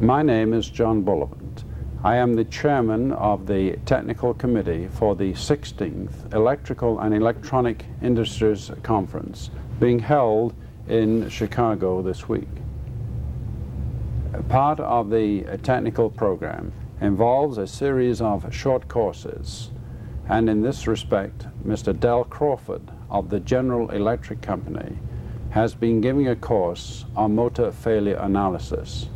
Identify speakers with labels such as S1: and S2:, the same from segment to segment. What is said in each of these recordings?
S1: My name is John Bullivant. I am the chairman of the Technical Committee for the 16th Electrical and Electronic Industries Conference being held in Chicago this week. Part of the technical program involves a series of short courses, and in this respect, Mr. Del Crawford of the General Electric Company has been giving a course on motor failure analysis.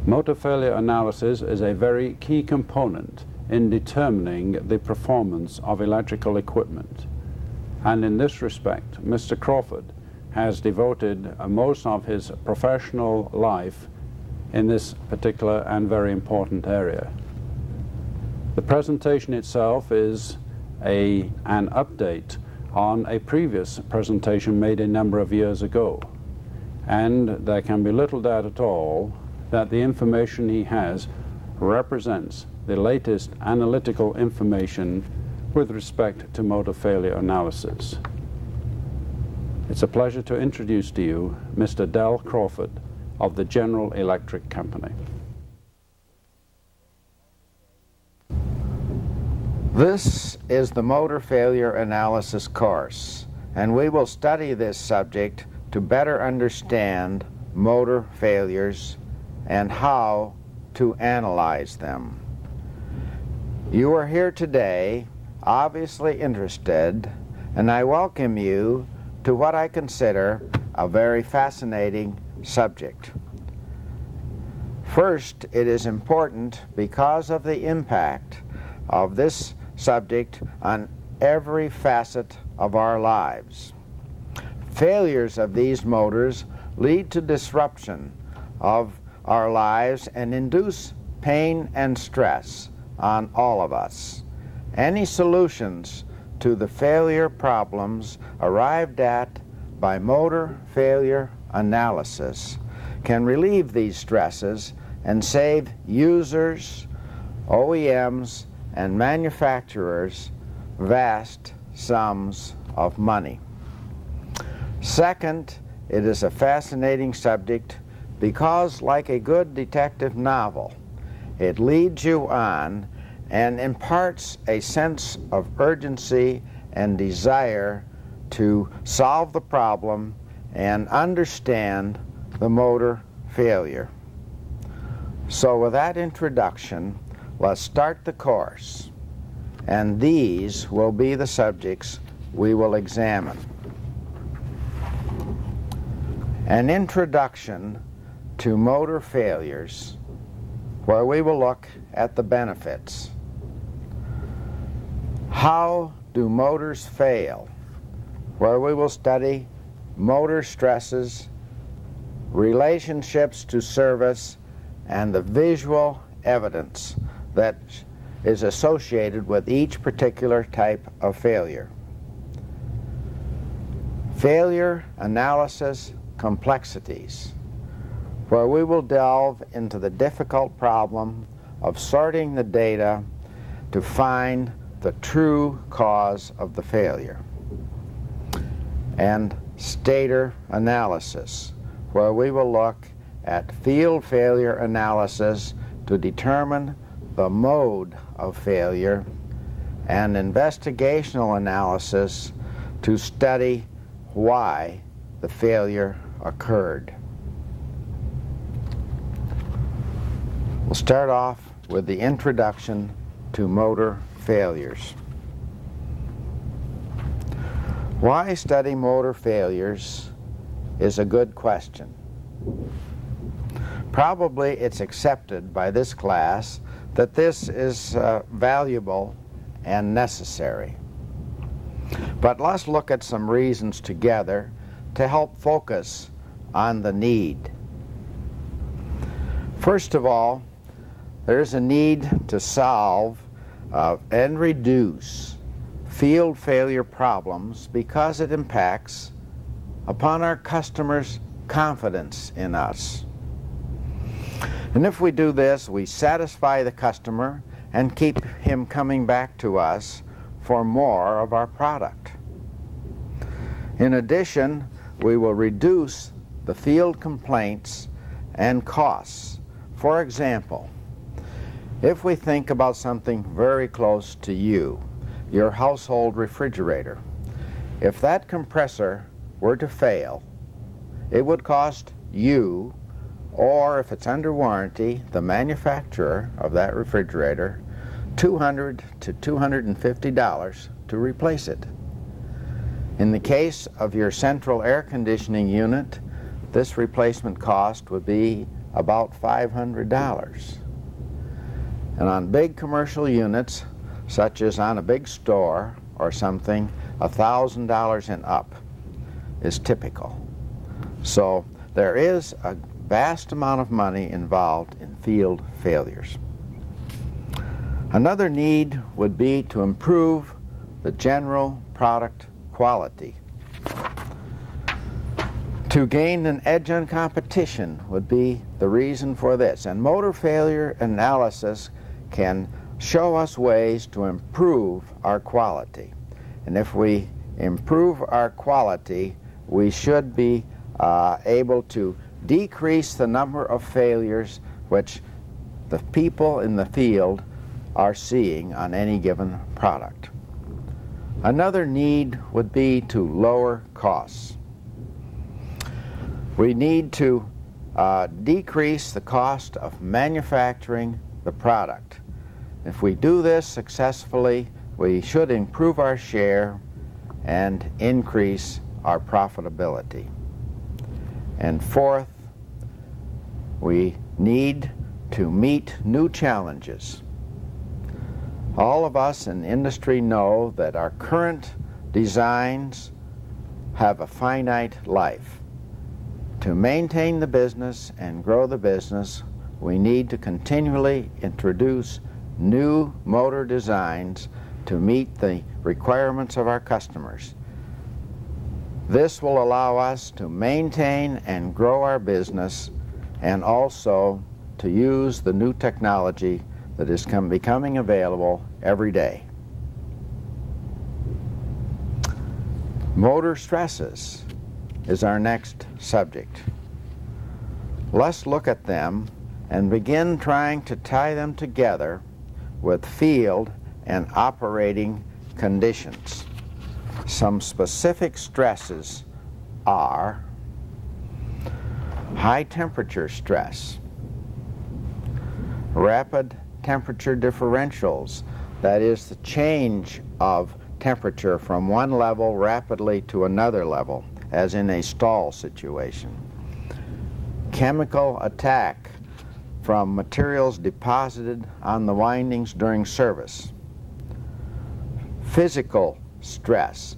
S1: Motor failure analysis is a very key component in determining the performance of electrical equipment, and in this respect, Mr. Crawford has devoted most of his professional life in this particular and very important area. The presentation itself is an update on a previous presentation made a number of years ago, and there can be little doubt at all that the information he has represents the latest analytical information with respect to motor failure analysis. It's a pleasure to introduce to you Mr. Del Crawford of the General Electric Company.
S2: This is the motor failure analysis course, and we will study this subject to better understand motor failures and how to analyze them. You are here today obviously interested, and I welcome you to what I consider a very fascinating subject. First, it is important because of the impact of this subject on every facet of our lives. Failures of these motors lead to disruption of our lives and induce pain and stress on all of us. Any solutions to the failure problems arrived at by motor failure analysis can relieve these stresses and save users, OEMs, and manufacturers vast sums of money. Second, it is a fascinating subject because, like a good detective novel, it leads you on and imparts a sense of urgency and desire to solve the problem and understand the motor failure. So with that introduction, let's start the course, and these will be the subjects we will examine. An introduction to motor failures, where we will look at the benefits. How do motors fail, where we will study motor stresses, relationships to service, and the visual evidence that is associated with each particular type of failure. Failure analysis complexities, where we will delve into the difficult problem of sorting the data to find the true cause of the failure. And Stator analysis, where we will look at field failure analysis to determine the mode of failure, and investigational analysis to study why the failure occurred. We'll start off with the introduction to motor failures. Why study motor failures is a good question. Probably it's accepted by this class that this is valuable and necessary. But let's look at some reasons together to help focus on the need. First of all, there's a need to solve and reduce field failure problems because it impacts upon our customers' confidence in us. And if we do this, we satisfy the customer and keep him coming back to us for more of our product. In addition, we will reduce the field complaints and costs. For example, if we think about something very close to you, your household refrigerator, if that compressor were to fail, it would cost you, or if it's under warranty, the manufacturer of that refrigerator, $200 to $250 to replace it. In the case of your central air conditioning unit, this replacement cost would be about $500. And on big commercial units, such as on a big store or something, $1,000 and up is typical. So there is a vast amount of money involved in field failures. Another need would be to improve the general product quality. To gain an edge on competition would be the reason for this. And motor failure analysis can show us ways to improve our quality. And if we improve our quality, we should be able to decrease the number of failures which the people in the field are seeing on any given product. Another need would be to lower costs. We need to decrease the cost of manufacturing the product. If we do this successfully, we should improve our share and increase our profitability. And fourth, we need to meet new challenges. All of us in industry know that our current designs have a finite life. To maintain the business and grow the business, we need to continually introduce new motor designs to meet the requirements of our customers. This will allow us to maintain and grow our business and also to use the new technology that is becoming available every day. Motor stresses is our next subject. Let's look at them and begin trying to tie them together with field and operating conditions. Some specific stresses are high temperature stress, rapid temperature differentials, that is the change of temperature from one level rapidly to another level, as in a stall situation. Chemical attack from materials deposited on the windings during service. Physical stress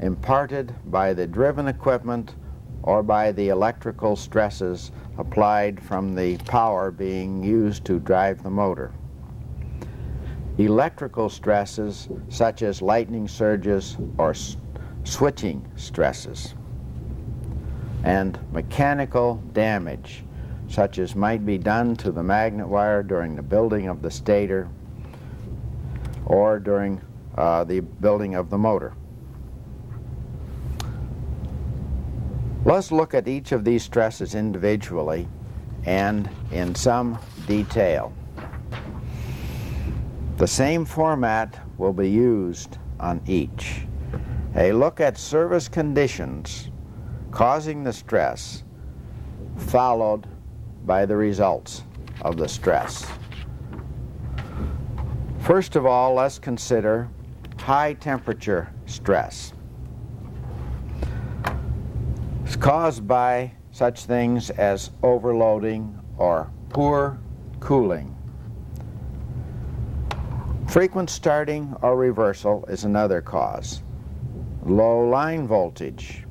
S2: imparted by the driven equipment or by the electrical stresses applied from the power being used to drive the motor. Electrical stresses such as lightning surges or switching stresses. And mechanical damage such as might be done to the magnet wire during the building of the stator or during the building of the motor. Let's look at each of these stresses individually and in some detail. The same format will be used on each. A look at service conditions causing the stress, followed by the results of the stress. First of all, let's consider high temperature stress. It's caused by such things as overloading or poor cooling. Frequent starting or reversal is another cause. Low line voltage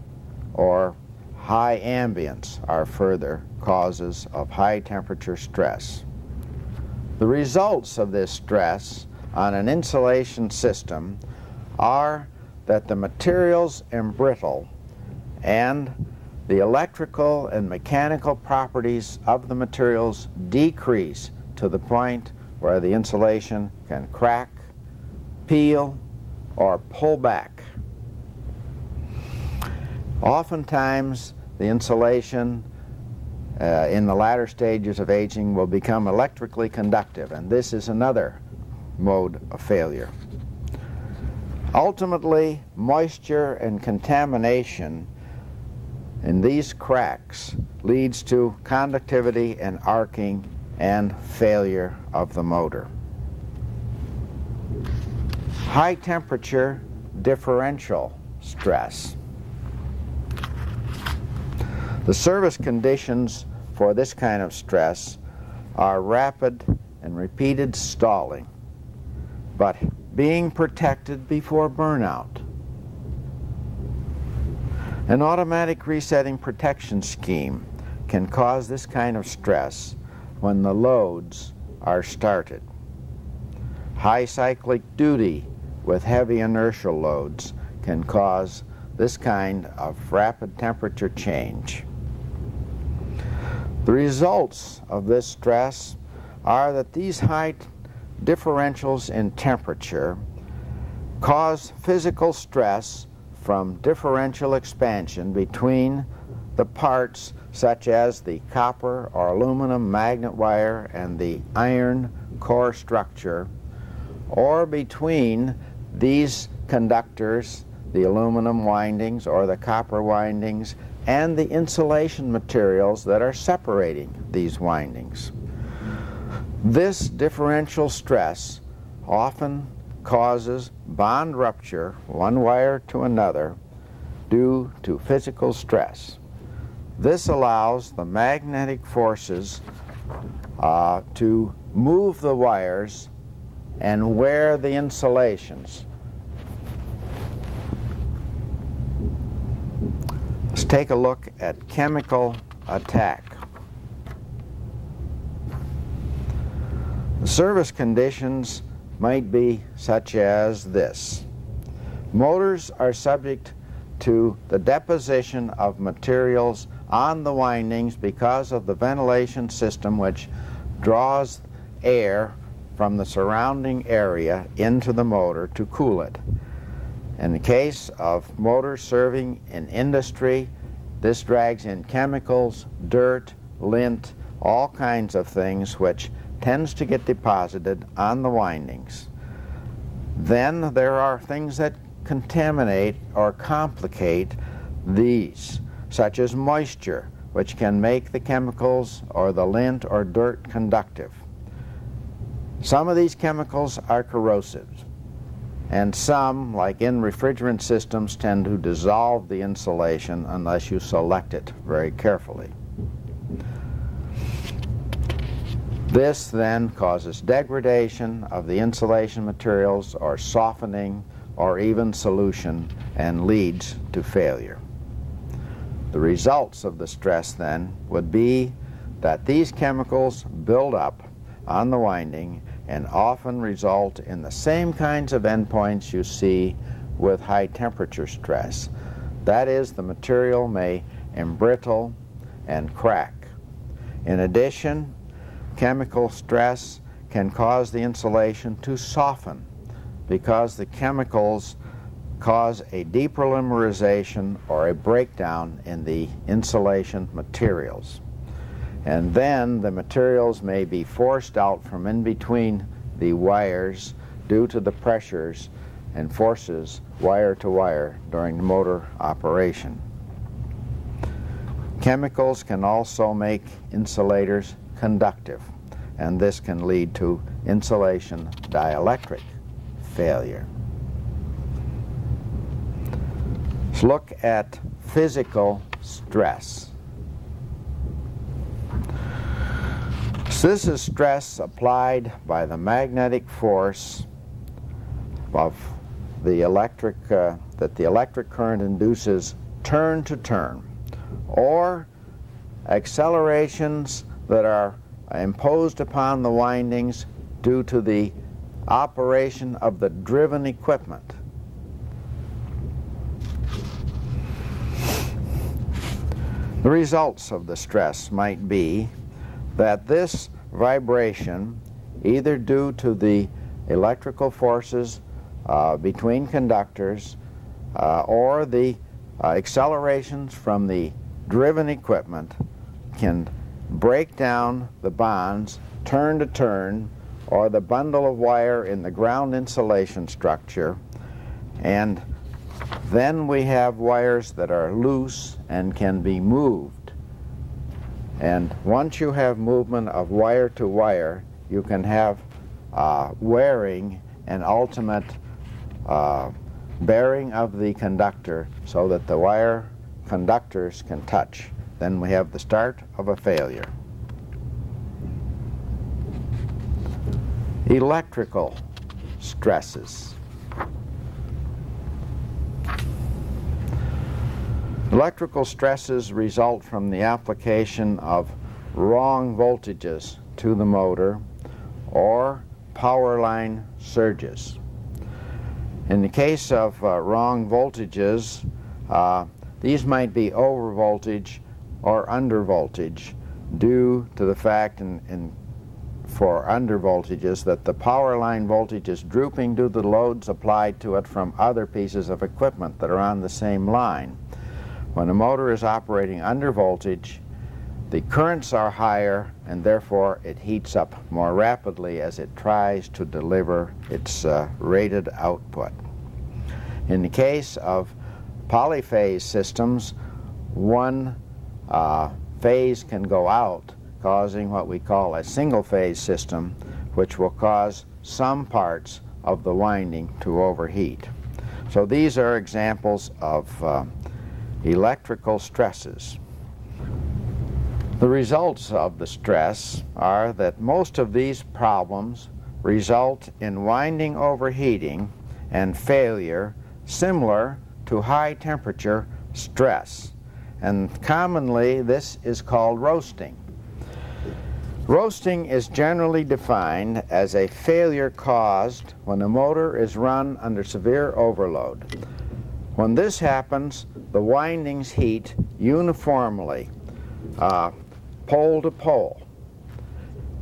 S2: or high ambience are further causes of high temperature stress. The results of this stress on an insulation system are that the materials embrittle and the electrical and mechanical properties of the materials decrease to the point where the insulation can crack, peel, or pull back. Oftentimes the insulation in the latter stages of aging will become electrically conductive, and this is another mode of failure. Ultimately, moisture and contamination in these cracks leads to conductivity and arcing and failure of the motor. High temperature differential stress. The service conditions for this kind of stress are rapid and repeated stalling, but being protected before burnout. An automatic resetting protection scheme can cause this kind of stress when the loads are started. High cyclic duty with heavy inertial loads can cause this kind of rapid temperature change. The results of this stress are that these high differentials in temperature cause physical stress from differential expansion between the parts such as the copper or aluminum magnet wire and the iron core structure, or between these conductors, the aluminum windings or the copper windings, and the insulation materials that are separating these windings. This differential stress often causes bond rupture, one wire to another, due to physical stress. This allows the magnetic forces to move the wires and wear the insulations. Let's take a look at chemical attack. The service conditions might be such as this. Motors are subject to the deposition of materials on the windings because of the ventilation system which draws air from the surrounding area into the motor to cool it. In the case of motors serving in industry, this drags in chemicals, dirt, lint, all kinds of things which tends to get deposited on the windings. Then there are things that contaminate or complicate these, such as moisture, which can make the chemicals or the lint or dirt conductive. Some of these chemicals are corrosive, and some, like in refrigerant systems, tend to dissolve the insulation unless you select it very carefully. This then causes degradation of the insulation materials or softening or even solution and leads to failure. The results of the stress then would be that these chemicals build up on the winding and often result in the same kinds of endpoints you see with high temperature stress. That is, the material may embrittle and crack. In addition, chemical stress can cause the insulation to soften because the chemicals cause a depolymerization or a breakdown in the insulation materials. And then the materials may be forced out from in between the wires due to the pressures and forces wire to wire during the motor operation. Chemicals can also make insulators conductive, and this can lead to insulation dielectric failure. Let's look at physical stress. So this is stress applied by the magnetic force of the electric, that the electric current induces turn to turn, or accelerations that are imposed upon the windings due to the operation of the driven equipment. The results of the stress might be that this vibration, either due to the electrical forces between conductors or the accelerations from the driven equipment, can break down the bonds turn to turn, or the bundle of wire in the ground insulation structure, and then we have wires that are loose and can be moved. And once you have movement of wire to wire, you can have wearing and ultimate bearing of the conductor so that the wire conductors can touch. Then we have the start of a failure. Electrical stresses. Electrical stresses result from the application of wrong voltages to the motor or power line surges. In the case of wrong voltages, these might be over voltage or under voltage due to the fact for under voltages that the power line voltage is drooping due to the loads applied to it from other pieces of equipment that are on the same line. When a motor is operating under voltage, the currents are higher and therefore it heats up more rapidly as it tries to deliver its rated output. In the case of polyphase systems, one phase can go out, causing what we call a single phase system, which will cause some parts of the winding to overheat. So these are examples of electrical stresses. The results of the stress are that most of these problems result in winding overheating and failure similar to high temperature stress, and commonly this is called roasting. Roasting is generally defined as a failure caused when a motor is run under severe overload. When this happens, the windings heat uniformly, pole to pole.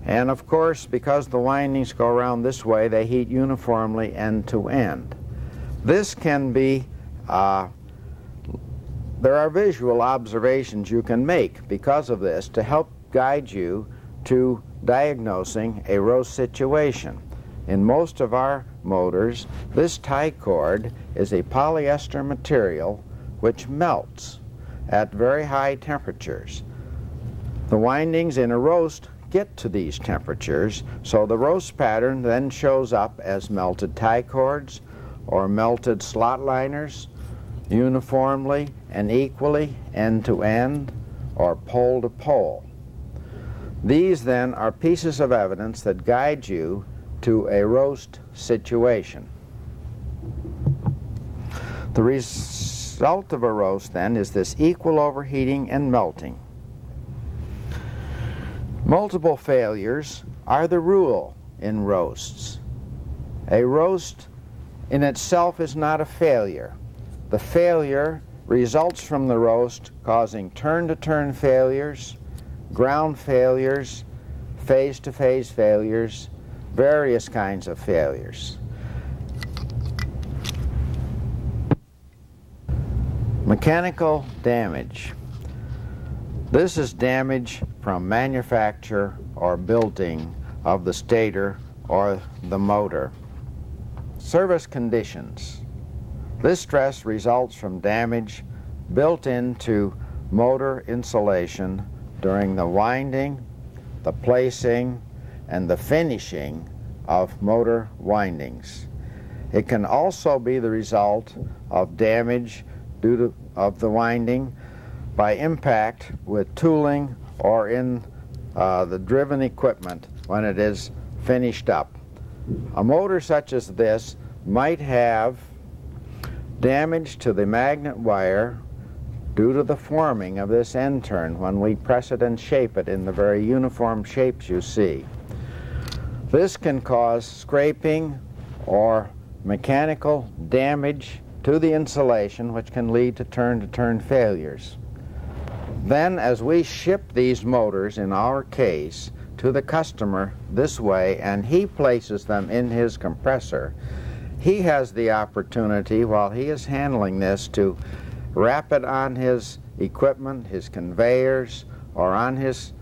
S2: And of course, because the windings go around this way, they heat uniformly end to end. This can be, there are visual observations you can make because of this to help guide you to diagnosing a roast situation. In most of our motors, this tie cord is a polyester material which melts at very high temperatures. The windings in a roast get to these temperatures, so the roast pattern then shows up as melted tie cords or melted slot liners uniformly and equally end to end or pole to pole. These then are pieces of evidence that guide you to a roast situation. The result of a roast then is this equal overheating and melting. Multiple failures are the rule in roasts. A roast in itself is not a failure. The failure results from the roast causing turn-to-turn failures, ground failures, phase-to-phase failures, various kinds of failures. Mechanical damage. This is damage from manufacture or building of the stator or the motor. Service conditions. This stress results from damage built into motor insulation during the winding, the placing, and the finishing of motor windings. It can also be the result of damage of the winding by impact with tooling or in the driven equipment when it is finished up. A motor such as this might have damage to the magnet wire due to the forming of this end turn when we press it and shape it in the very uniform shapes you see. This can cause scraping or mechanical damage to the insulation, which can lead to turn-to-turn failures. Then, as we ship these motors, in our case, to the customer this way, and he places them in his compressor, he has the opportunity, while he is handling this, to wrap it on his equipment, his conveyors, or on his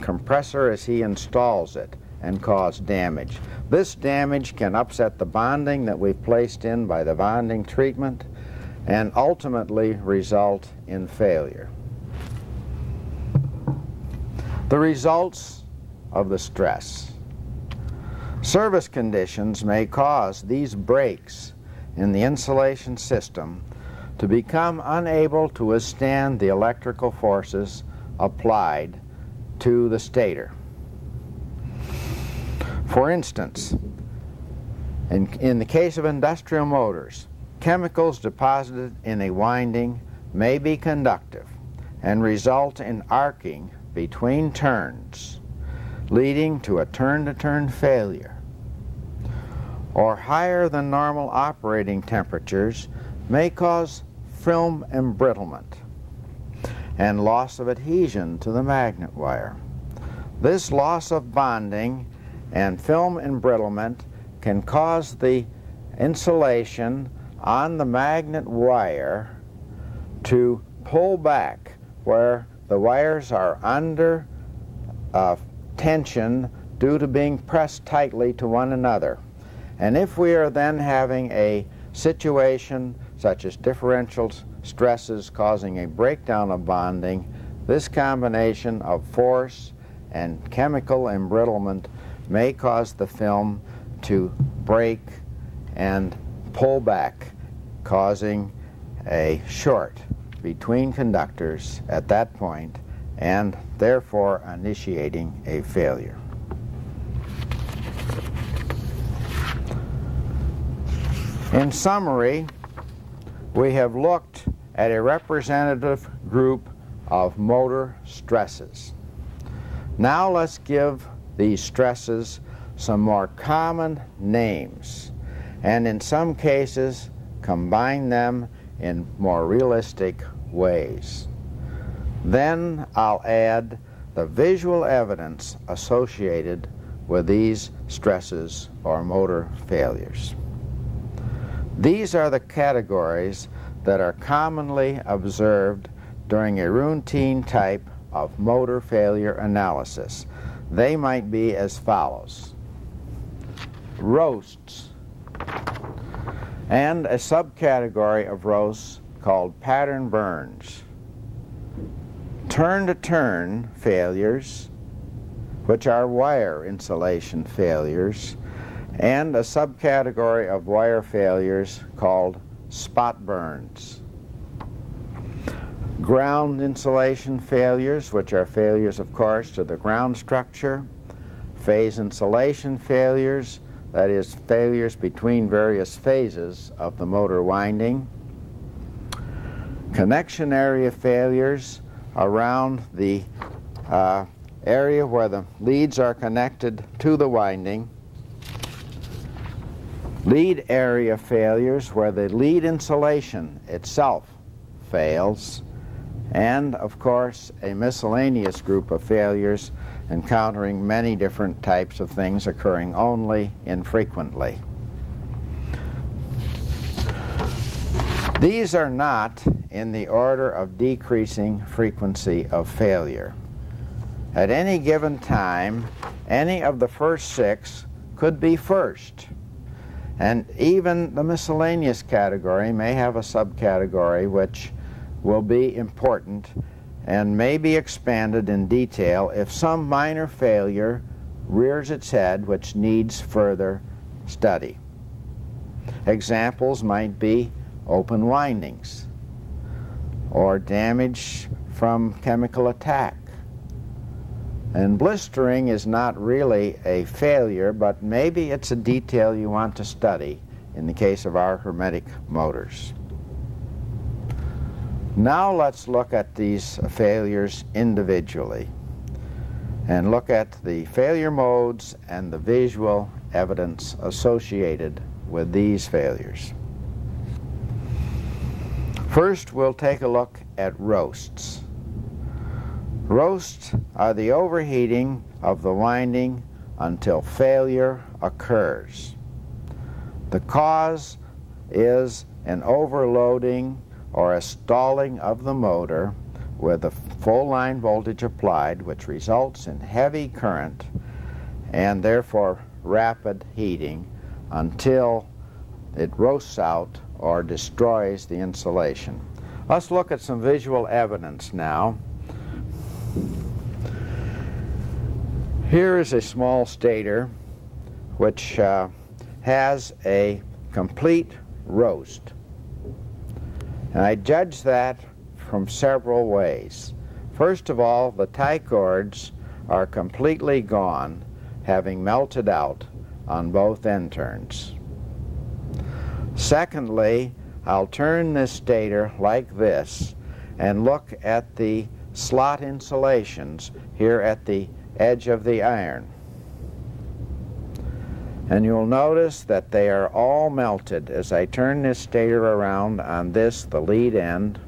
S2: compressor as he installs it and cause damage. This damage can upset the bonding that we've placed in by the bonding treatment and ultimately result in failure. The results of the stress. Service conditions may cause these breaks in the insulation system to become unable to withstand the electrical forces applied to the stator. For instance, in the case of industrial motors, chemicals deposited in a winding may be conductive and result in arcing between turns, leading to a turn-to-turn failure. Or higher than normal operating temperatures may cause film embrittlement and loss of adhesion to the magnet wire. This loss of bonding and film embrittlement can cause the insulation on the magnet wire to pull back where the wires are under tension due to being pressed tightly to one another. And if we are then having a situation such as differential stresses causing a breakdown of bonding, this combination of force and chemical embrittlement may cause the film to break and pull back, causing a short between conductors at that point and therefore initiating a failure. In summary, we have looked at a representative group of motor stresses. Now let's give these stresses some more common names, and in some cases combine them in more realistic ways. Then I'll add the visual evidence associated with these stresses or motor failures. These are the categories that are commonly observed during a routine type of motor failure analysis. They might be as follows: roasts, and a subcategory of roasts called pattern burns, turn-to-turn failures, which are wire insulation failures, and a subcategory of wire failures called spot burns. Ground insulation failures, which are failures, of course, to the ground structure. Phase insulation failures, that is, failures between various phases of the motor winding. Connection area failures around the area where the leads are connected to the winding. Lead area failures where the lead insulation itself fails. And, of course, a miscellaneous group of failures encountering many different types of things occurring only infrequently. These are not in the order of decreasing frequency of failure. At any given time, any of the first six could be first. And even the miscellaneous category may have a subcategory which will be important and may be expanded in detail if some minor failure rears its head which needs further study. Examples might be open windings or damage from chemical attack. And blistering is not really a failure, but maybe it's a detail you want to study in the case of our hermetic motors. Now let's look at these failures individually and look at the failure modes and the visual evidence associated with these failures. First, we'll take a look at roasts. Roasts are the overheating of the winding until failure occurs. The cause is an overloading or a stalling of the motor with the full line voltage applied, which results in heavy current and therefore rapid heating until it roasts out or destroys the insulation. Let's look at some visual evidence now. Here is a small stator which has a complete roast. And I judge that from several ways. First of all, the tie cords are completely gone, having melted out on both end turns. Secondly, I'll turn this stator like this and look at the slot insulations here at the edge of the iron. And you'll notice that they are all melted as I turn this stator around on this, the lead end,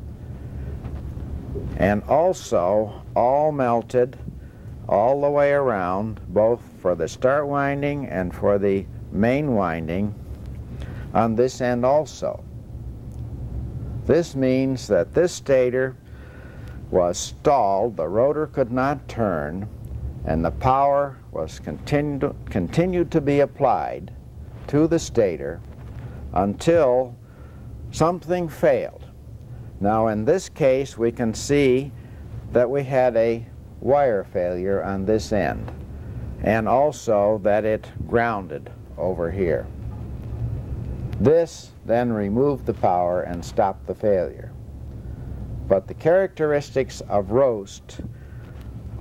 S2: and also all melted all the way around, both for the start winding and for the main winding on this end also. This means that this stator was stalled, the rotor could not turn, and the power was continued to be applied to the stator until something failed. Now in this case we can see that we had a wire failure on this end, and also that it grounded over here. This then removed the power and stopped the failure. But the characteristics of roast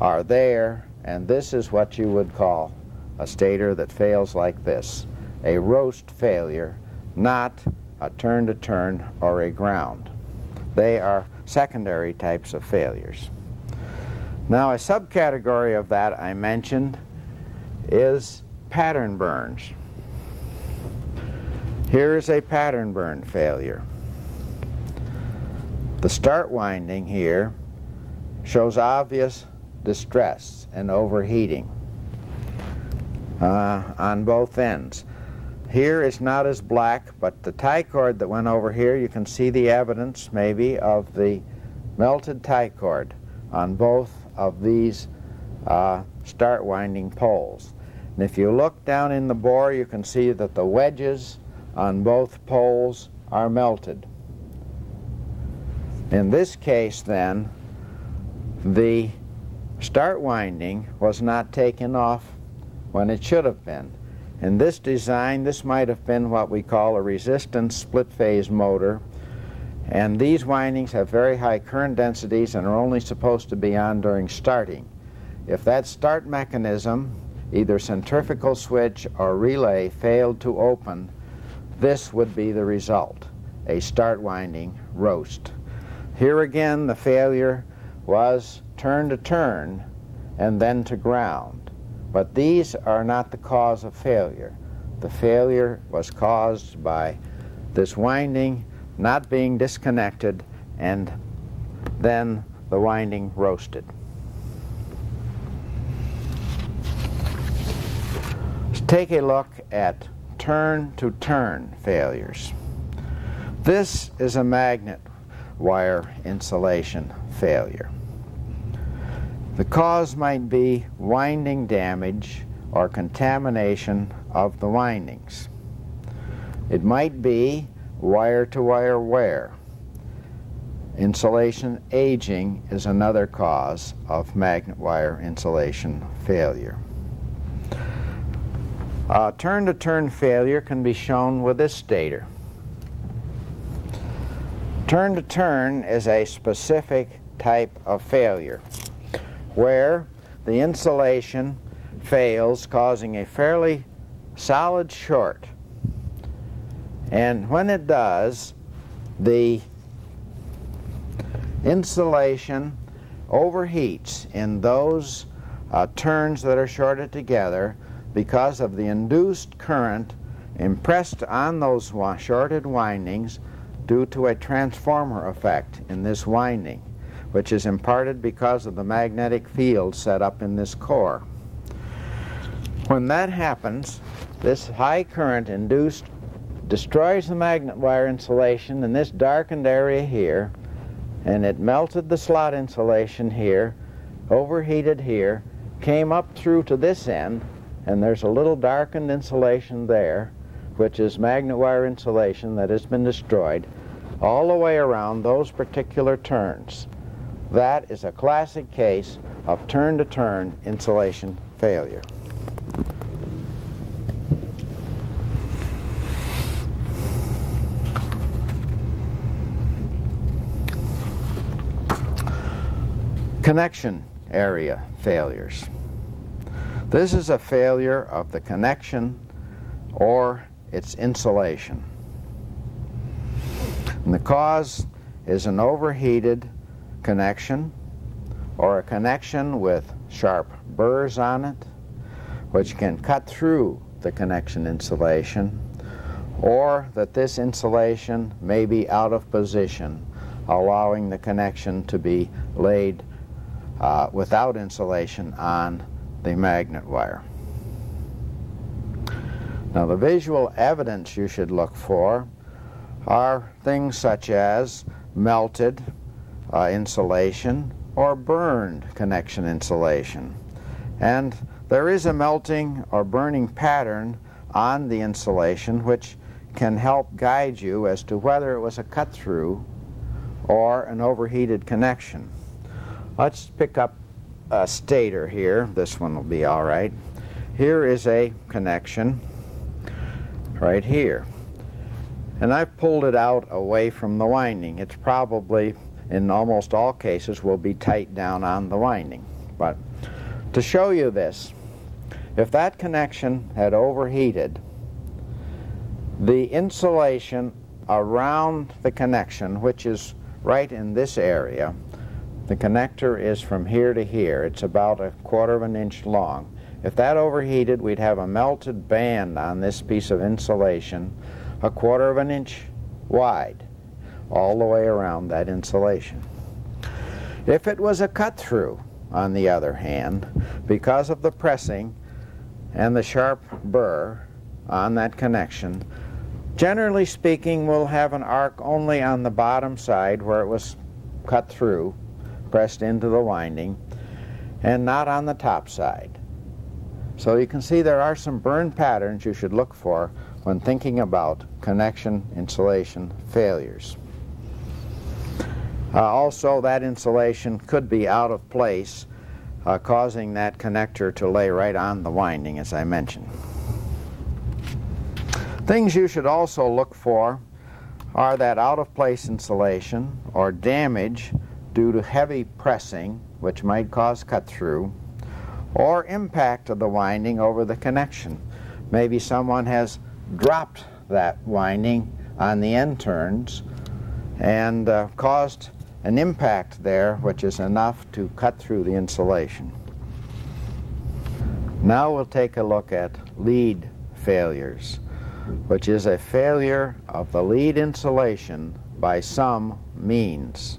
S2: are there, and this is what you would call a stator that fails like this, a roast failure, not a turn-to-turn or a ground. They are secondary types of failures. Now a subcategory of that I mentioned is pattern burns. Here is a pattern burn failure. The start winding here shows obvious distress and overheating on both ends. Here it's not as black, but the tie cord that went over here, you can see the evidence maybe of the melted tie cord on both of these start winding poles. And if you look down in the bore, you can see that the wedges on both poles are melted. In this case then, the start winding was not taken off when it should have been. In this design, this might have been what we call a resistance split phase motor, and these windings have very high current densities and are only supposed to be on during starting. If that start mechanism, either centrifugal switch or relay, failed to open, this would be the result, a start winding roast. Here again the failure was turn to turn and then to ground. But these are not the cause of failure. The failure was caused by this winding not being disconnected and then the winding roasted. Let's take a look at turn-to-turn failures. This is a magnet wire insulation failure. The cause might be winding damage or contamination of the windings. It might be wire-to-wire wear. Insulation aging is another cause of magnet wire insulation failure. Turn-to-turn failure can be shown with this stator. Turn-to-turn is a specific type of failure where the insulation fails, causing a fairly solid short. And when it does, the insulation overheats in those turns that are shorted together because of the induced current impressed on those shorted windings due to a transformer effect in this winding, which is imparted because of the magnetic field set up in this core. When that happens, this high current induced destroys the magnet wire insulation in this darkened area here, and it melted the slot insulation here, overheated here, came up through to this end, and there's a little darkened insulation there, which is magnet wire insulation that has been destroyed, all the way around those particular turns. That is a classic case of turn-to-turn insulation failure. Connection area failures. This is a failure of the connection or its insulation. And the cause is an overheated connection or a connection with sharp burrs on it, which can cut through the connection insulation, or that this insulation may be out of position, allowing the connection to be laid without insulation on the magnet wire. Now, the visual evidence you should look for are things such as melted insulation or burned connection insulation. And there is a melting or burning pattern on the insulation which can help guide you as to whether it was a cut-through or an overheated connection. Let's pick up a stator here. This one will be all right. Here is a connection right here. And I've pulled it out away from the winding. It's probably, in almost all cases, will be tight down on the winding. But to show you this, if that connection had overheated, the insulation around the connection, which is right in this area, the connector is from here to here. It's about 1/4 of an inch long. If that overheated, we'd have a melted band on this piece of insulation 1/4 of an inch wide all the way around that insulation. If it was a cut-through, on the other hand, because of the pressing and the sharp burr on that connection, generally speaking, we'll have an arc only on the bottom side where it was cut through, pressed into the winding, and not on the top side. So you can see there are some burn patterns you should look for when thinking about connection insulation failures. Also, that insulation could be out of place, causing that connector to lay right on the winding, as I mentioned. Things you should also look for are that out-of-place insulation or damage due to heavy pressing, which might cause cut-through, or impact of the winding over the connection. Maybe someone has dropped that winding on the end turns and caused an impact there which is enough to cut through the insulation. Now we'll take a look at lead failures, which is a failure of the lead insulation by some means.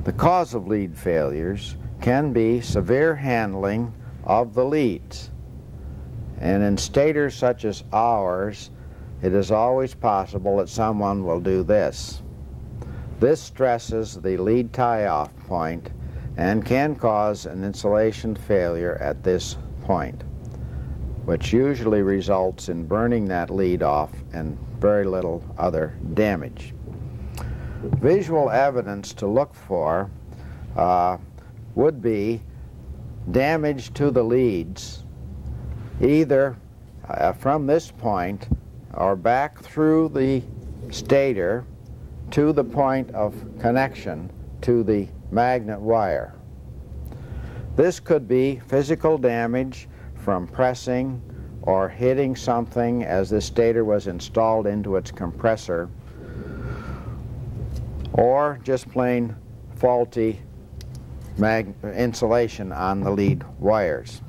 S2: The cause of lead failures can be severe handling of the leads. And in stators such as ours, it is always possible that someone will do this. This stresses the lead tie-off point and can cause an insulation failure at this point, which usually results in burning that lead off and very little other damage. Visual evidence to look for would be damage to the leads, either from this point or back through the stator to the point of connection to the magnet wire. This could be physical damage from pressing or hitting something as the stator was installed into its compressor, or just plain faulty insulation on the lead wires.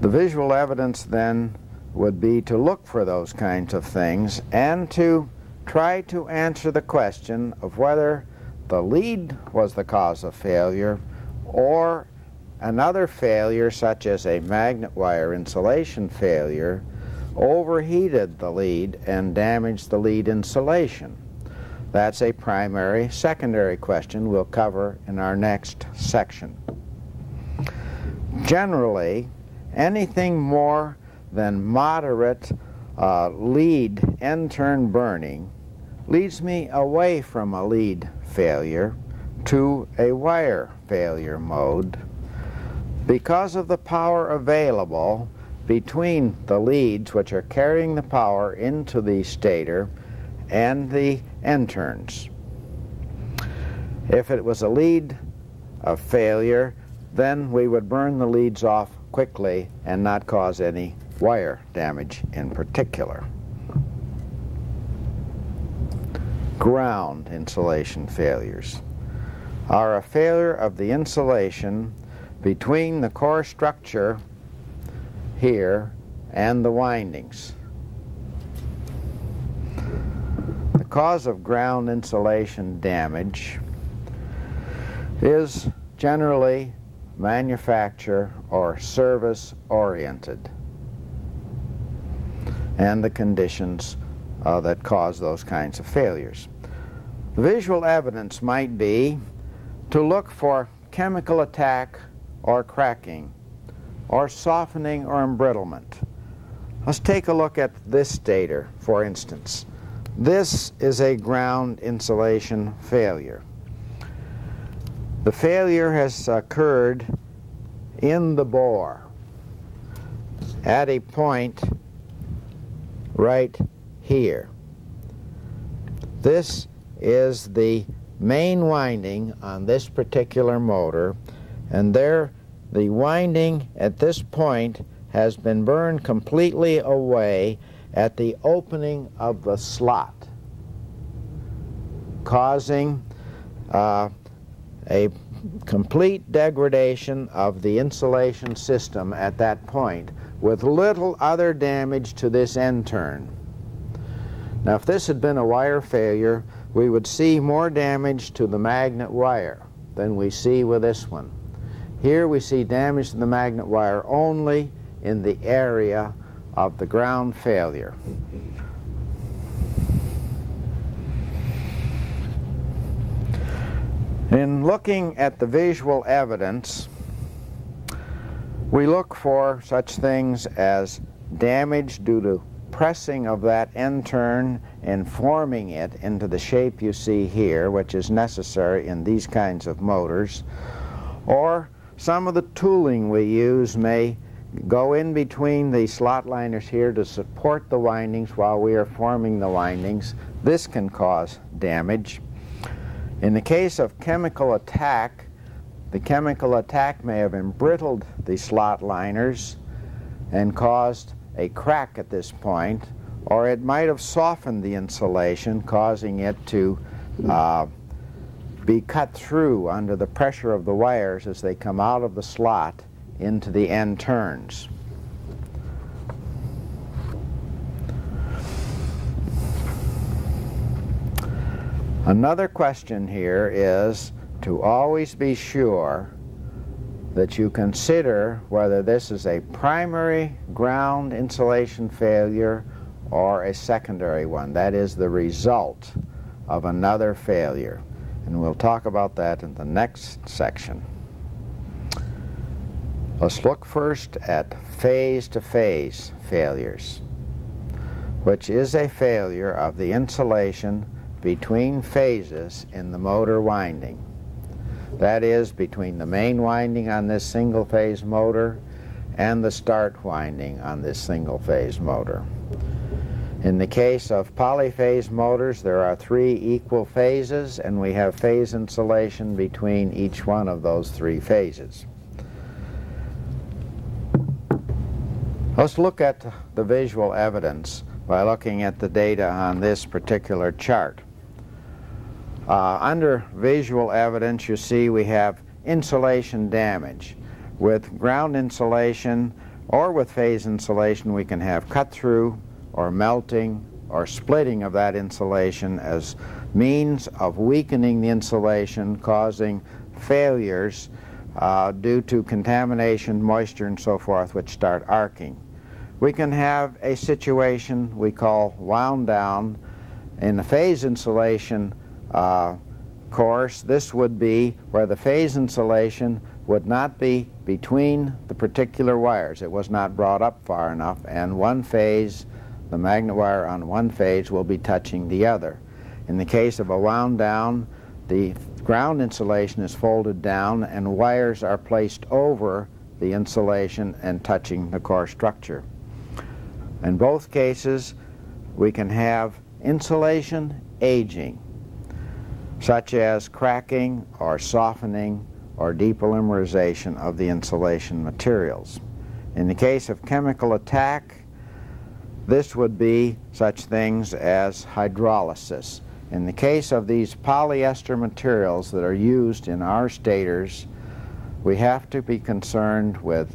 S2: The visual evidence then would be to look for those kinds of things and to try to answer the question of whether the lead was the cause of failure or another failure, such as a magnet wire insulation failure, overheated the lead and damaged the lead insulation. That's a primary, secondary question we'll cover in our next section. Generally, anything more than moderate lead end-turn burning leads me away from a lead failure to a wire failure mode because of the power available between the leads which are carrying the power into the stator and the end turns. If it was a lead of failure, then we would burn the leads off quickly and not cause any wire damage in particular. Ground insulation failures are a failure of the insulation between the core structure here and the windings. The cause of ground insulation damage is generally manufacturer or service oriented, and the conditions that cause those kinds of failures. Visual evidence might be to look for chemical attack or cracking or softening or embrittlement. Let's take a look at this stator, for instance. This is a ground insulation failure. The failure has occurred in the bore at a point right here. This is the main winding on this particular motor, and there the winding at this point has been burned completely away at the opening of the slot, causing a complete degradation of the insulation system at that point, with little other damage to this end turn. Now, if this had been a wire failure, we would see more damage to the magnet wire than we see with this one. Here we see damage to the magnet wire only in the area of the ground failure. In looking at the visual evidence, we look for such things as damage due to pressing of that end turn and forming it into the shape you see here, which is necessary in these kinds of motors, or some of the tooling we use may go in between the slot liners here to support the windings while we are forming the windings. This can cause damage. In the case of chemical attack, the chemical attack may have embrittled the slot liners and caused a crack at this point, or it might have softened the insulation, causing it to be cut through under the pressure of the wires as they come out of the slot into the end turns. Another question here is to always be sure that you consider whether this is a primary ground insulation failure or a secondary one. That is the result of another failure. And we'll talk about that in the next section. Let's look first at phase-to-phase failures, which is a failure of the insulation between phases in the motor winding. That is, between the main winding on this single-phase motor and the start winding on this single-phase motor. In the case of polyphase motors, there are 3 equal phases, and we have phase insulation between each one of those 3 phases. Let's look at the visual evidence by looking at the data on this particular chart. Under visual evidence, you see we have insulation damage. With ground insulation or with phase insulation, we can have cut-through or melting or splitting of that insulation as means of weakening the insulation, causing failures due to contamination, moisture, and so forth, which start arcing. We can have a situation we call wound down. In the phase insulation, course, this would be where the phase insulation would not be between the particular wires. It was not brought up far enough, and one phase, the magnet wire on one phase, will be touching the other. In the case of a wound down, the ground insulation is folded down and wires are placed over the insulation and touching the core structure. In both cases, we can have insulation aging, such as cracking or softening or depolymerization of the insulation materials. In the case of chemical attack, this would be such things as hydrolysis. In the case of these polyester materials that are used in our stators, we have to be concerned with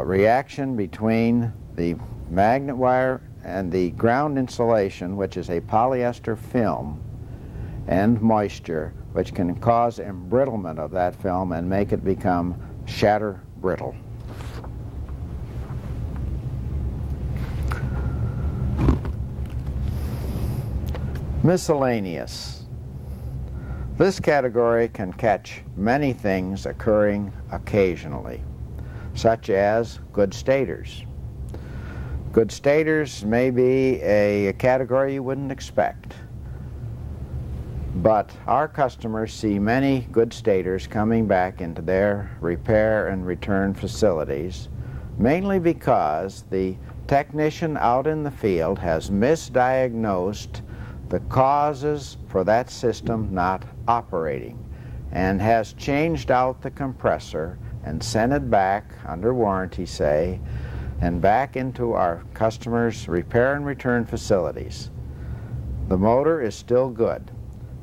S2: reaction between the magnet wire and the ground insulation, which is a polyester film, and moisture, which can cause embrittlement of that film and make it become shatter brittle. Miscellaneous. This category can catch many things occurring occasionally, such as good stators. Good stators may be a category you wouldn't expect, but our customers see many good stators coming back into their repair and return facilities, mainly because the technician out in the field has misdiagnosed the causes for that system not operating and has changed out the compressor and sent it back under warranty, say, and back into our customers' repair and return facilities. The motor is still good.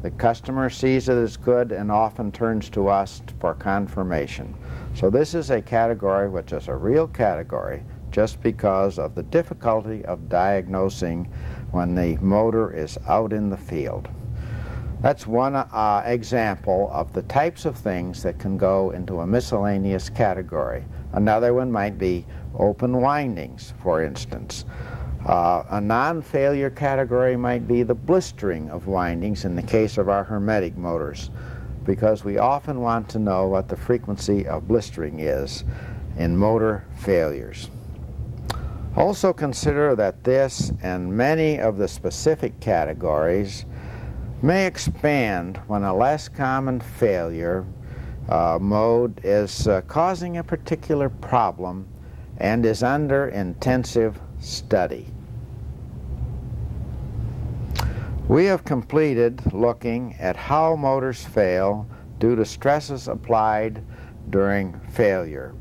S2: The customer sees it as good and often turns to us for confirmation. So this is a category which is a real category just because of the difficulty of diagnosing when the motor is out in the field. That's one example of the types of things that can go into a miscellaneous category. Another one might be open windings, for instance. A non-failure category might be the blistering of windings in the case of our hermetic motors, because we often want to know what the frequency of blistering is in motor failures. Also consider that this and many of the specific categories may expand when a less common failure mode is causing a particular problem and is under intensive study. We have completed looking at how motors fail due to stresses applied during failure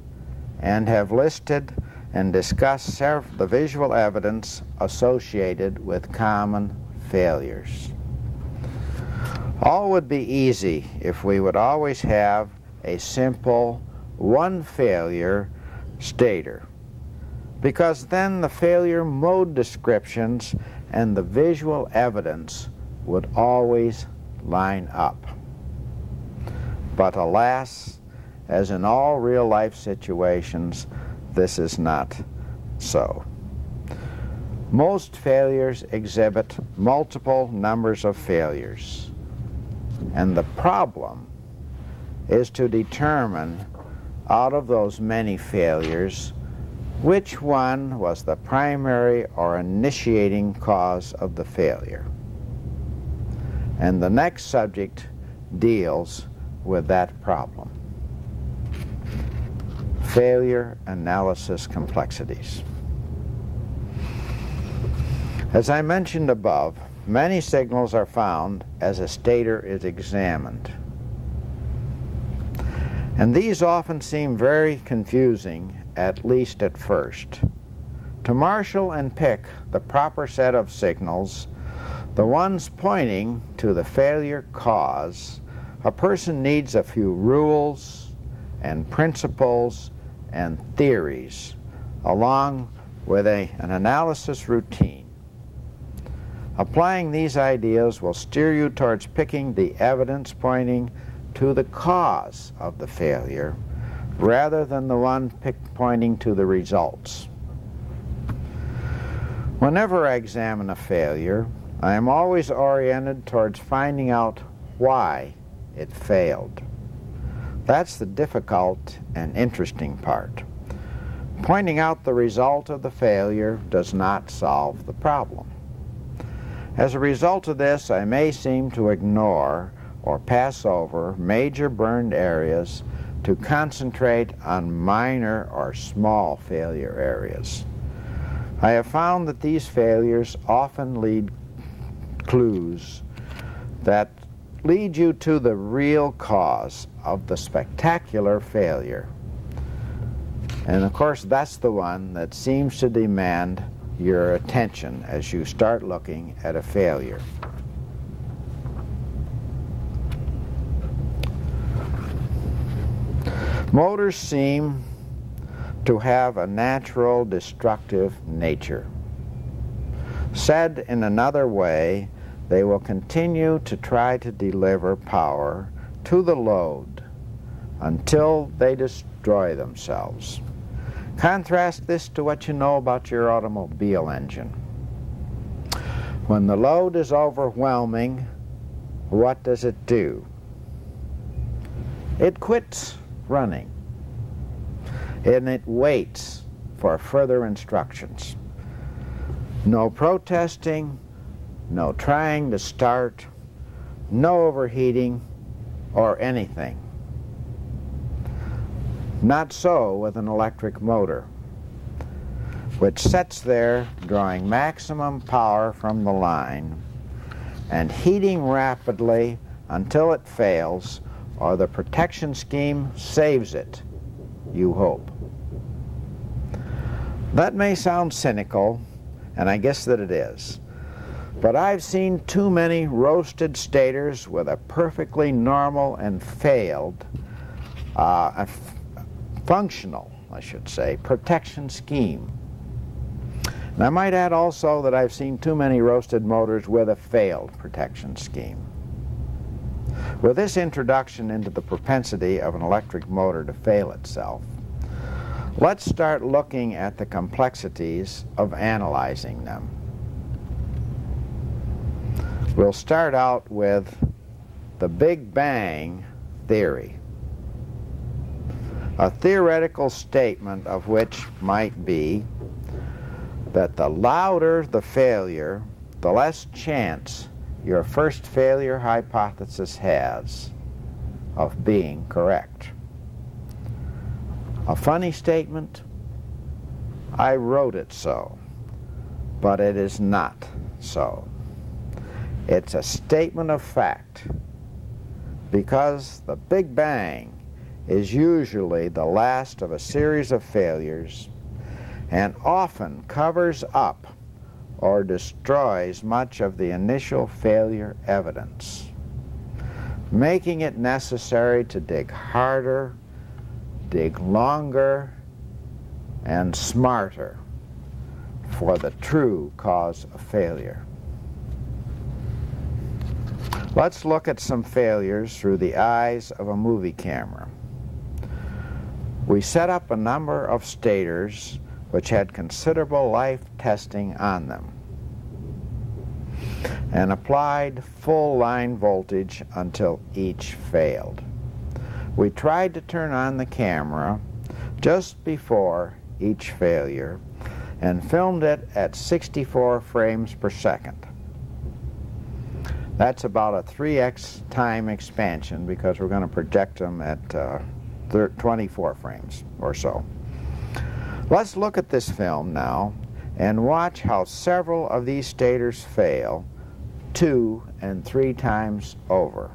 S2: and have listed and discussed the visual evidence associated with common failures. All would be easy if we would always have a simple one failure stator, because then the failure mode descriptions and the visual evidence would always line up. But alas, as in all real life situations, this is not so. Most failures exhibit multiple numbers of failures, and the problem is to determine out of those many failures which one was the primary or initiating cause of the failure. And the next subject deals with that problem. Failure analysis complexities. As I mentioned above, many signals are found as a stator is examined. And these often seem very confusing, at least at first. To marshal and pick the proper set of signals, the ones pointing to the failure cause, a person needs a few rules and principles and theories, along with an analysis routine. Applying these ideas will steer you towards picking the evidence pointing to the cause of the failure, rather than the one pointing to the results. Whenever I examine a failure, I am always oriented towards finding out why it failed. That's the difficult and interesting part. Pointing out the result of the failure does not solve the problem. As a result of this, I may seem to ignore or pass over major burned areas to concentrate on minor or small failure areas. I have found that these failures often lead clues that lead you to the real cause of the spectacular failure. And of course, that's the one that seems to demand your attention as you start looking at a failure. Motors seem to have a natural destructive nature. Said in another way, they will continue to try to deliver power to the load until they destroy themselves. Contrast this to what you know about your automobile engine. When the load is overwhelming, what does it do? It quits running, and it waits for further instructions. No protesting, no trying to start, no overheating or anything. Not so with an electric motor, which sits there drawing maximum power from the line and heating rapidly until it fails, or the protection scheme saves it, you hope. That may sound cynical, and I guess that it is, but I've seen too many roasted stators with a perfectly normal and failed, functional, I should say, protection scheme. And I might add also that I've seen too many roasted motors with a failed protection scheme. With this introduction into the propensity of an electric motor to fail itself, let's start looking at the complexities of analyzing them. We'll start out with the Big Bang theory, a theoretical statement of which might be that the louder the failure, the less chance your first failure hypothesis has of being correct. A funny statement? I wrote it so, but it is not so. It's a statement of fact, because the Big Bang is usually the last of a series of failures and often covers up or destroys much of the initial failure evidence, making it necessary to dig harder, dig longer, and smarter for the true cause of failure. Let's look at some failures through the eyes of a movie camera. We set up a number of stators which had considerable life testing on them, and applied full line voltage until each failed. We tried to turn on the camera just before each failure and filmed it at 64 frames per second. That's about a 3x time expansion because we're going to project them at 24 frames or so. Let's look at this film now and watch how several of these stators fail 2 and 3 times over.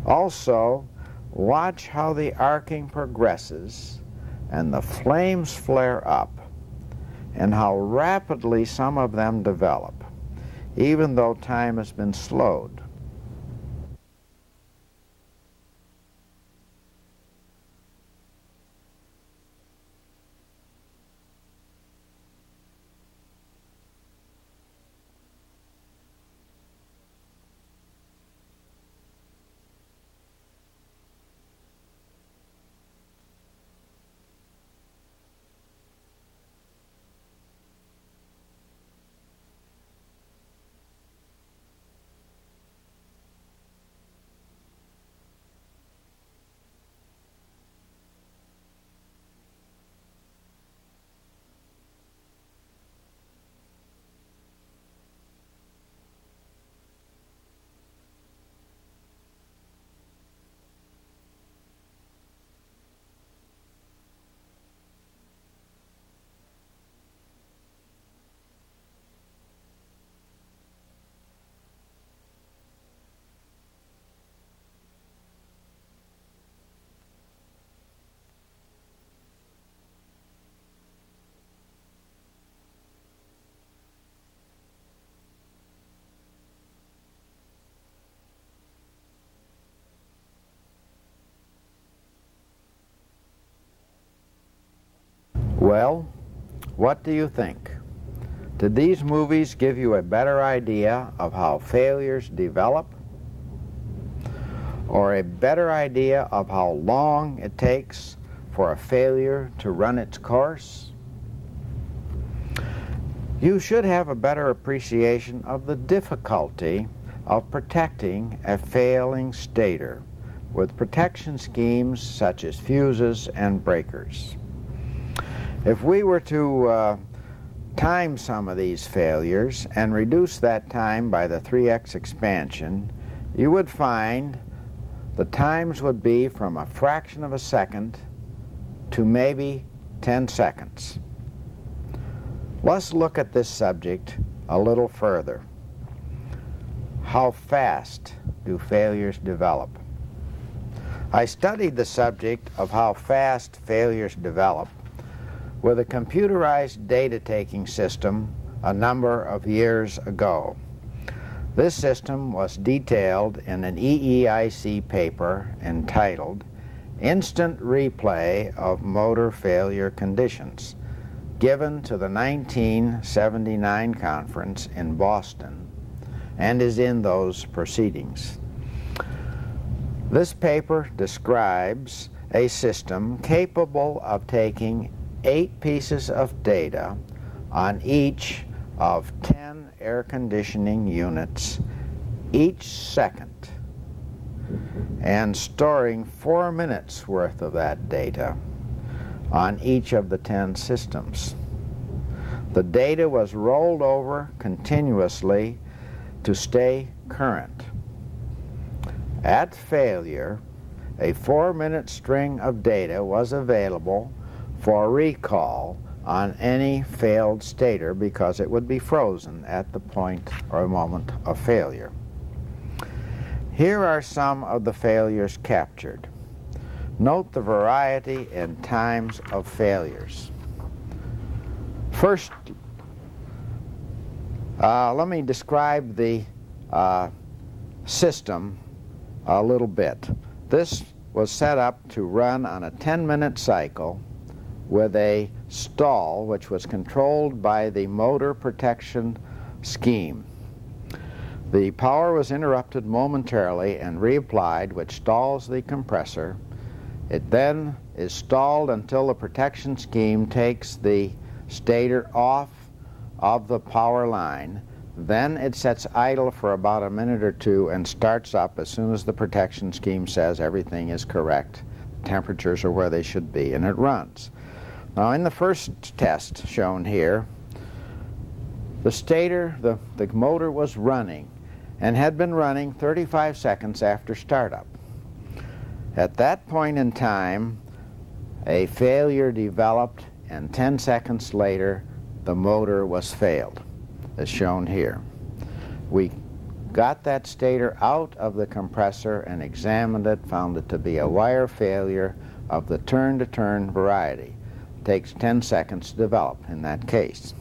S2: Also, watch how the arcing progresses and the flames flare up, and how rapidly some of them develop, even though time has been slowed. Well, what do you think? Did these movies give you a better idea of how failures develop? Or a better idea of how long it takes for a failure to run its course? You should have a better appreciation of the difficulty of protecting a failing stator with protection schemes such as fuses and breakers. If we were to time some of these failures and reduce that time by the 3x expansion, you would find the times would be from a fraction of a second to maybe 10 seconds. Let's look at this subject a little further. How fast do failures develop? I studied the subject of how fast failures develop with a computerized data-taking system a number of years ago. This system was detailed in an EEIC paper entitled Instant Replay of Motor Failure Conditions, given to the 1979 conference in Boston, and is in those proceedings. This paper describes a system capable of taking 8 pieces of data on each of 10 air conditioning units each second and storing 4 minutes worth of that data on each of the 10 systems. The data was rolled over continuously to stay current. At failure, a 4-minute string of data was available for recall on any failed stator because it would be frozen at the point or moment of failure. Here are some of the failures captured. Note the variety and times of failures. First, let me describe the system a little bit. This was set up to run on a 10-minute cycle with a stall which was controlled by the motor protection scheme. The power was interrupted momentarily and reapplied, which stalls the compressor. It then is stalled until the protection scheme takes the stator off of the power line. Then it sets idle for about a minute or two and starts up as soon as the protection scheme says everything is correct, temperatures are where they should be, and it runs. Now, in the first test shown here, the stator, the motor was running and had been running 35 seconds after startup. At that point in time, a failure developed, and 10 seconds later, the motor was failed, as shown here. We got that stator out of the compressor and examined it, found it to be a wire failure of the turn-to-turn variety. It takes 10 seconds to develop in that case.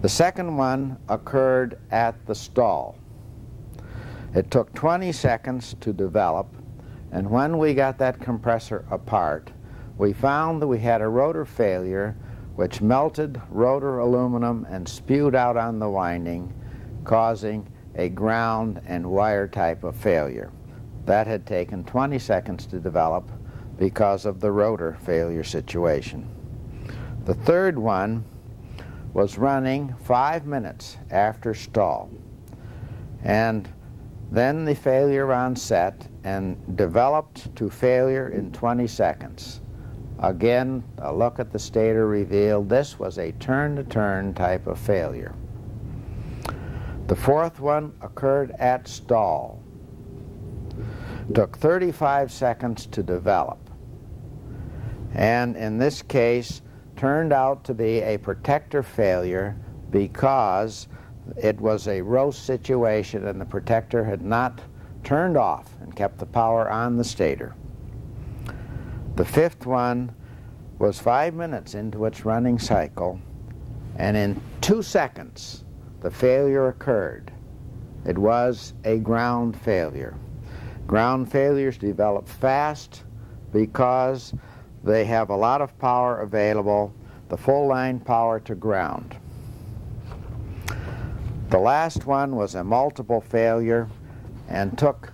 S2: The second one occurred at the stall. It took 20 seconds to develop, and when we got that compressor apart, we found that we had a rotor failure which melted rotor aluminum and spewed out on the winding, causing a ground and wire type of failure. That had taken 20 seconds to develop because of the rotor failure situation. The third one was running 5 minutes after stall, and then the failure onset and developed to failure in 20 seconds. Again, a look at the stator revealed this was a turn-to-turn type of failure. The fourth one occurred at stall. Took 35 seconds to develop, and in this case turned out to be a protector failure because it was a roast situation and the protector had not turned off and kept the power on the stator. The fifth one was 5 minutes into its running cycle, and in 2 seconds the failure occurred. It was a ground failure. Ground failures develop fast because they have a lot of power available, the full line power to ground. The last one was a multiple failure and took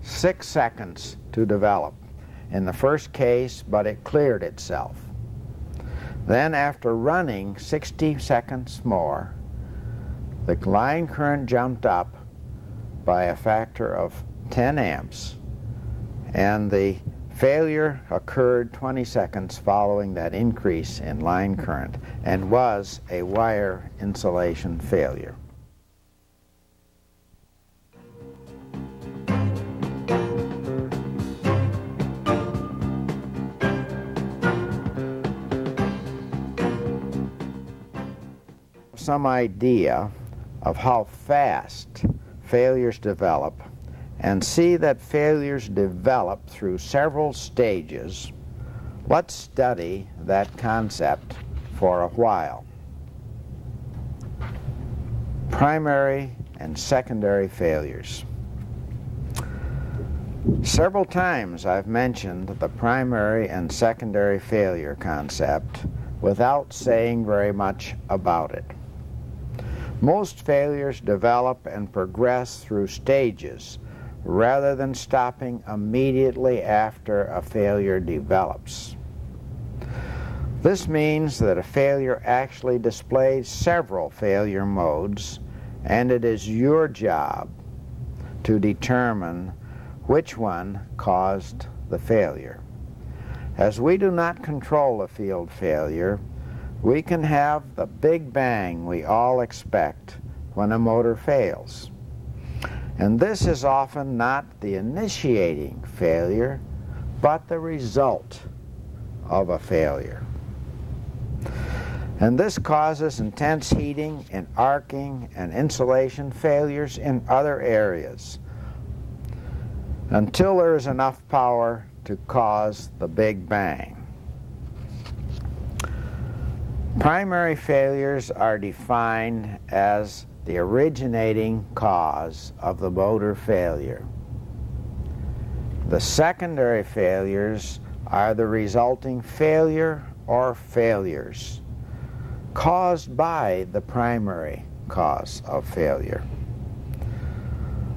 S2: 6 seconds to develop in the first case, but it cleared itself. Then after running 60 seconds more, the line current jumped up by a factor of 10 amps, and the failure occurred 20 seconds following that increase in line current and was a wire insulation failure. Some idea of how fast failures develop, and see that failures develop through several stages, let's study that concept for a while. Primary and secondary failures. Several times I've mentioned the primary and secondary failure concept without saying very much about it. Most failures develop and progress through stages rather than stopping immediately after a failure develops. This means that a failure actually displays several failure modes, and it is your job to determine which one caused the failure. As we do not control a field failure, we can have the big bang we all expect when a motor fails. And this is often not the initiating failure, but the result of a failure. And this causes intense heating and arcing and insulation failures in other areas until there is enough power to cause the big bang. Primary failures are defined as the originating cause of the motor failure. The secondary failures are the resulting failure or failures caused by the primary cause of failure.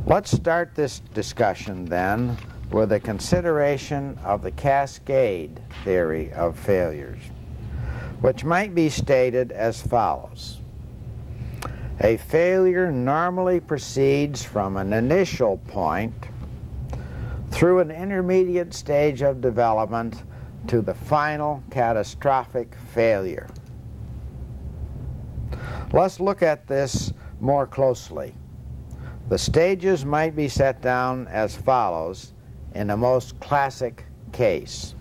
S2: Let's start this discussion then with a consideration of the cascade theory of failures, which might be stated as follows. A failure normally proceeds from an initial point through an intermediate stage of development to the final catastrophic failure. Let's look at this more closely. The stages might be set down as follows in the most classic case.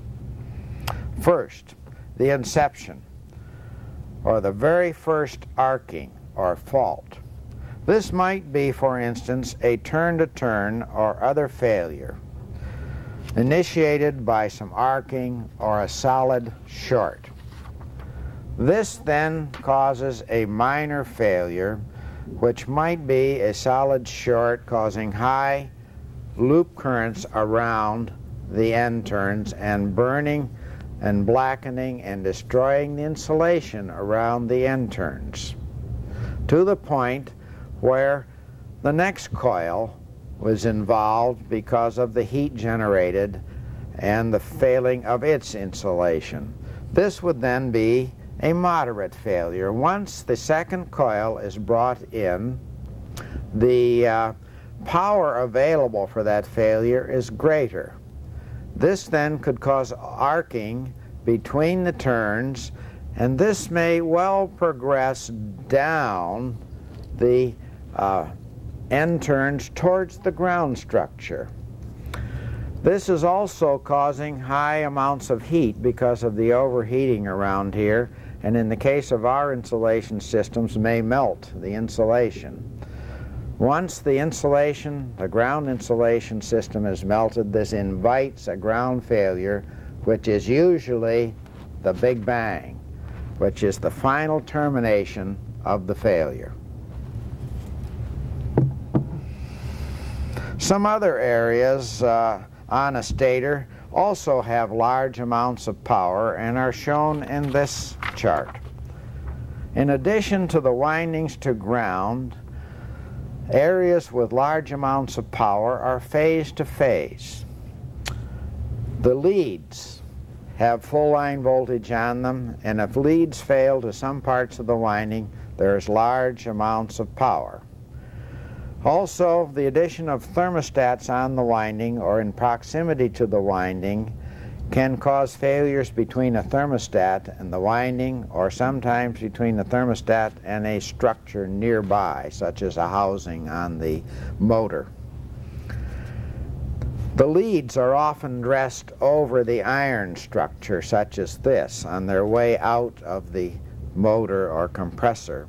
S2: First, the inception, or the very first arcing or fault. This might be, for instance, a turn-to-turn or other failure initiated by some arcing or a solid short. This then causes a minor failure, which might be a solid short causing high loop currents around the end turns and burning and blackening and destroying the insulation around the end turns, to the point where the next coil was involved because of the heat generated and the failing of its insulation. This would then be a moderate failure. Once the second coil is brought in, the power available for that failure is greater. This then could cause arcing between the turns, and this may well progress down the end turns towards the ground structure. This is also causing high amounts of heat because of the overheating around here, and in the case of our insulation systems may melt the insulation. Once the insulation, the ground insulation system is melted, this invites a ground failure, which is usually the Big Bang, which is the final termination of the failure. Some other areas on a stator also have large amounts of power and are shown in this chart. In addition to the windings to ground, areas with large amounts of power are phase to phase. The leads have full line voltage on them, and if leads fail to some parts of the winding, there's large amounts of power. Also, the addition of thermostats on the winding or in proximity to the winding can cause failures between a thermostat and the winding, or sometimes between the thermostat and a structure nearby, such as a housing on the motor. The leads are often dressed over the iron structure, such as this, on their way out of the motor or compressor.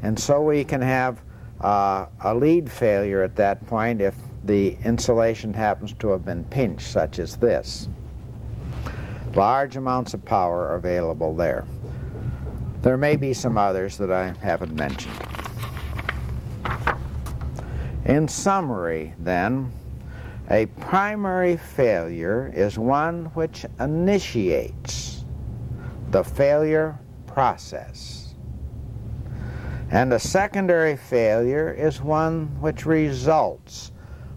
S2: And so we can have a lead failure at that point if the insulation happens to have been pinched, such as this. Large amounts of power are available there. There may be some others that I haven't mentioned. In summary, then, a primary failure is one which initiates the failure process. And a secondary failure is one which results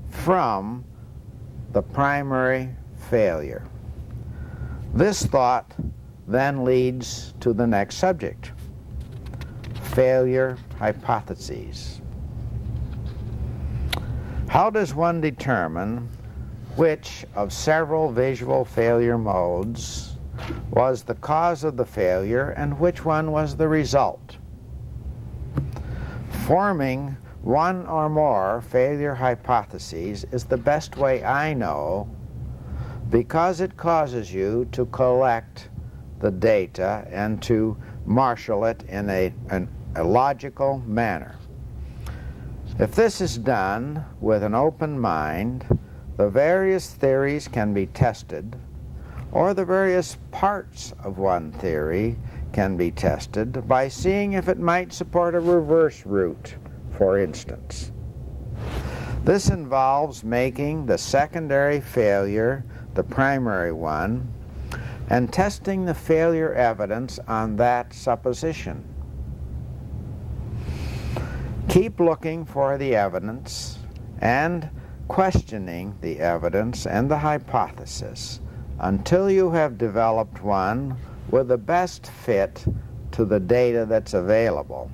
S2: from the primary failure. This thought then leads to the next subject, failure hypotheses. How does one determine which of several visual failure modes was the cause of the failure and which one was the result? Forming one or more failure hypotheses is the best way I know, because it causes you to collect the data and to marshal it in a logical manner. If this is done with an open mind, the various theories can be tested, or the various parts of one theory can be tested by seeing if it might support a reverse route, for instance. This involves making the secondary failure the primary one and testing the failure evidence on that supposition. Keep looking for the evidence and questioning the evidence and the hypothesis until you have developed one with the best fit to the data that's available.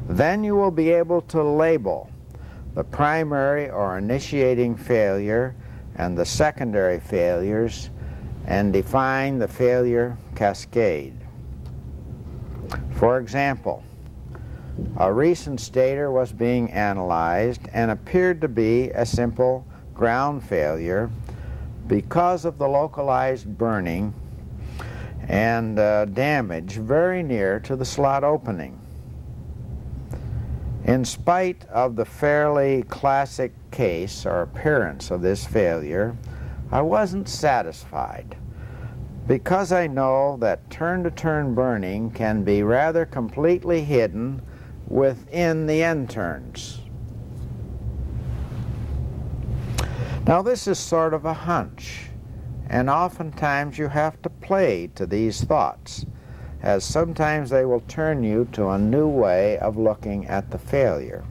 S2: Then you will be able to label the primary or initiating failure and the secondary failures and define the failure cascade. For example, a recent stator was being analyzed and appeared to be a simple ground failure because of the localized burning and damage very near to the slot opening. In spite of the fairly classic case or appearance of this failure, I wasn't satisfied, because I know that turn-to-turn burning can be rather completely hidden within the end turns. Now this is sort of a hunch, and oftentimes you have to play to these thoughts, as sometimes they will turn you to a new way of looking at the failure.